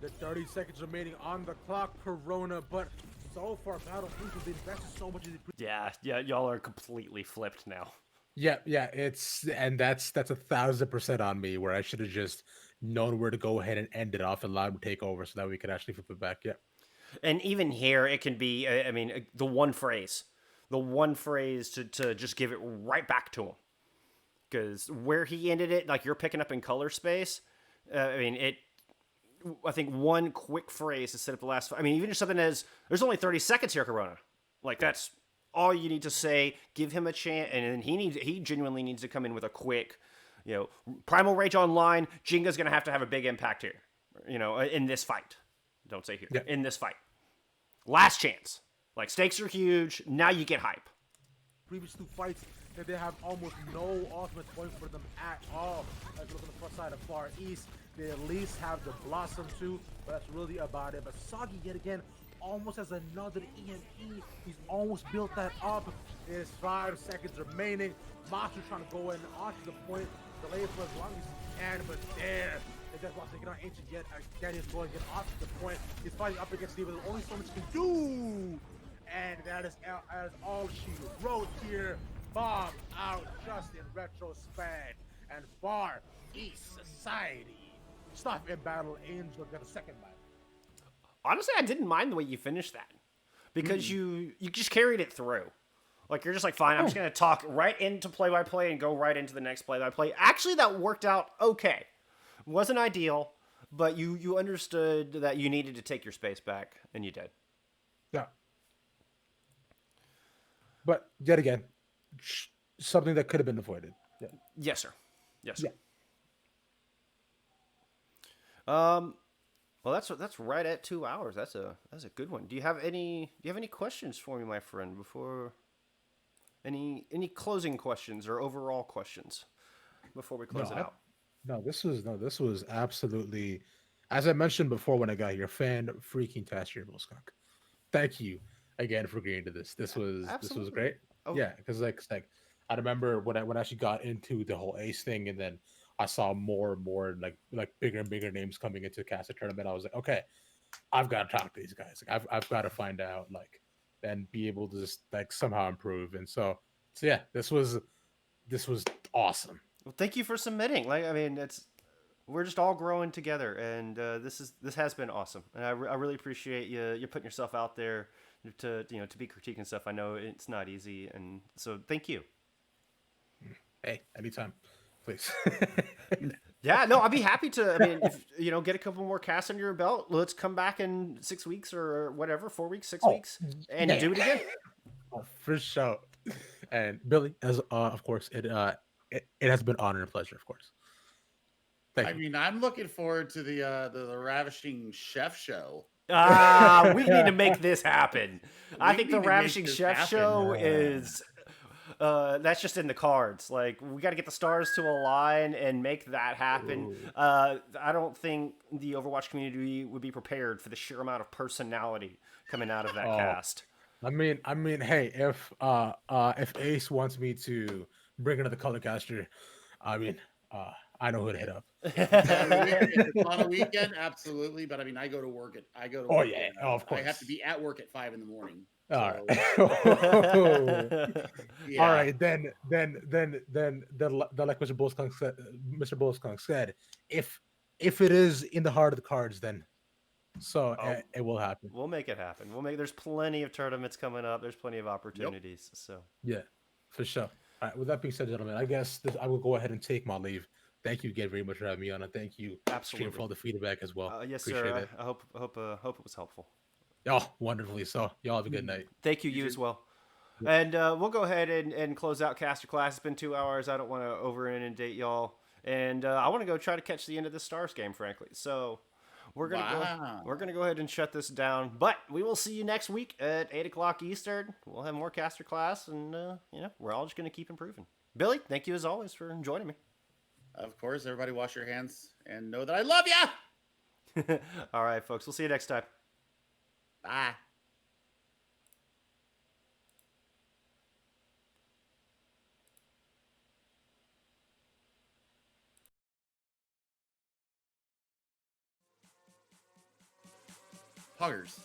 The 30 seconds remaining on the clock, Corona, but so far, Battle Angel, they invested so much in the... Yeah, y'all are completely flipped now. Yeah, that's 1,000% on me, where I should have just known where to go ahead and end it off and allow him to take over so that we could actually flip it back. Yeah. And even here, it can be, I mean, the one phrase to just give it right back to him. Because where he ended it, like you're picking up in color space, I think one quick phrase to set up the last, even just something as, there's only 30 seconds here, Corona. Like, that's all you need to say, give him a chance, and then he genuinely needs to come in with a quick, Primal Rage online, Jinga's going to have a big impact here, in this fight. Don't say here. Yeah. In this fight. Last chance. Like, stakes are huge. Now you get hype. Previous two fights that they have almost no ultimate point for them at all. As you look on the front side of Far East, they at least have the Blossom too, but that's really about it. But Soggy yet again almost has another EMP. He's almost built that up. There's 5 seconds remaining. Master trying to go in onto the point, delay it for as long as he can, but there. They just lost. They get on Ancient yet. Again, he's going to get off the point. He's fighting up against Steve. There's only so much he can do. And that is all she wrote here. Bomb out just in retrospect. And Far East Society. Stuff in Battle Angel got a second bite. Honestly, I didn't mind the way you finished that. Because you just carried it through. Like, you're just like, fine, I'm just going to talk right into play-by-play and go right into the next play-by-play. Actually, that worked out okay. Wasn't ideal, but you understood that you needed to take your space back, and you did. Yeah. But yet again, something that could have been avoided. Yeah. Yes, sir. Yes, sir. Yeah. Well, that's right at 2 hours. That's a good one. Do you have any questions for me, my friend? Before Any closing questions or overall questions before we close it out? This was absolutely, as I mentioned before when I got here, fan freaking tastic, Skunk. Thank you again for agreeing to this. This was Absolutely. great. Oh, Yeah, because like I remember when I actually got into the whole Ace thing, and then I saw more and more like bigger and bigger names coming into Caster tournament. I was like, okay, I've got to talk to these guys. Like, I've got to find out like and be able to just like somehow improve. And so yeah, this was awesome. well, thank you for submitting. Like, I mean, it's we're just all growing together, and this has been awesome, and I really appreciate you putting yourself out there to to be critiquing stuff. I know it's not easy, and so thank you. Hey, anytime, please. Yeah, no, I'd be happy to. I mean, if get a couple more casts under your belt, let's come back in 6 weeks or whatever, 4 weeks, 6 weeks, and yeah. do it again. Oh, for sure. And Billy, as of course, it has been honor and pleasure, of course. Thank I you. mean, I'm looking forward to the Ravishing Chef show. We need to make this happen. I think need the to make Ravishing this Chef happen. show is that's just in the cards. Like, we got to get the stars to align and make that happen. I don't think the Overwatch community would be prepared for the sheer amount of personality coming out of that cast. I mean, hey, if Ace wants me to bring another color caster, I mean, I know who to hit up. If it's on a weekend, absolutely. But I mean, I go to work at Oh, yeah. Oh, of I have course. to be at work at 5 in the morning. All So, right. yeah. All right, then, like Mr. Bullskunk said, if it is in the heart of the cards, then it will happen. We'll make it happen. There's plenty of tournaments coming up. There's plenty of opportunities. So Yeah, for sure. All right. With that being said, gentlemen, I guess I will go ahead and take my leave. Thank you again very much for having me on, and thank you, Stream, for all the feedback as well. yes, Appreciate sir. it. I hope it was helpful. Oh, wonderfully so. Y'all have a good night. Thank you as well. And we'll go ahead and close out Caster Class. It's been 2 hours. I don't want to over inundate y'all, and I want to go try to catch the end of this Stars game, frankly. So we're gonna go ahead and shut this down. But we will see you next week at 8 o'clock Eastern. We'll have more Caster Class, and we're all just gonna keep improving. Billy, thank you as always for joining me. Of course, everybody wash your hands and know that I love you. All right, folks. We'll see you next time. Bye. Poggers.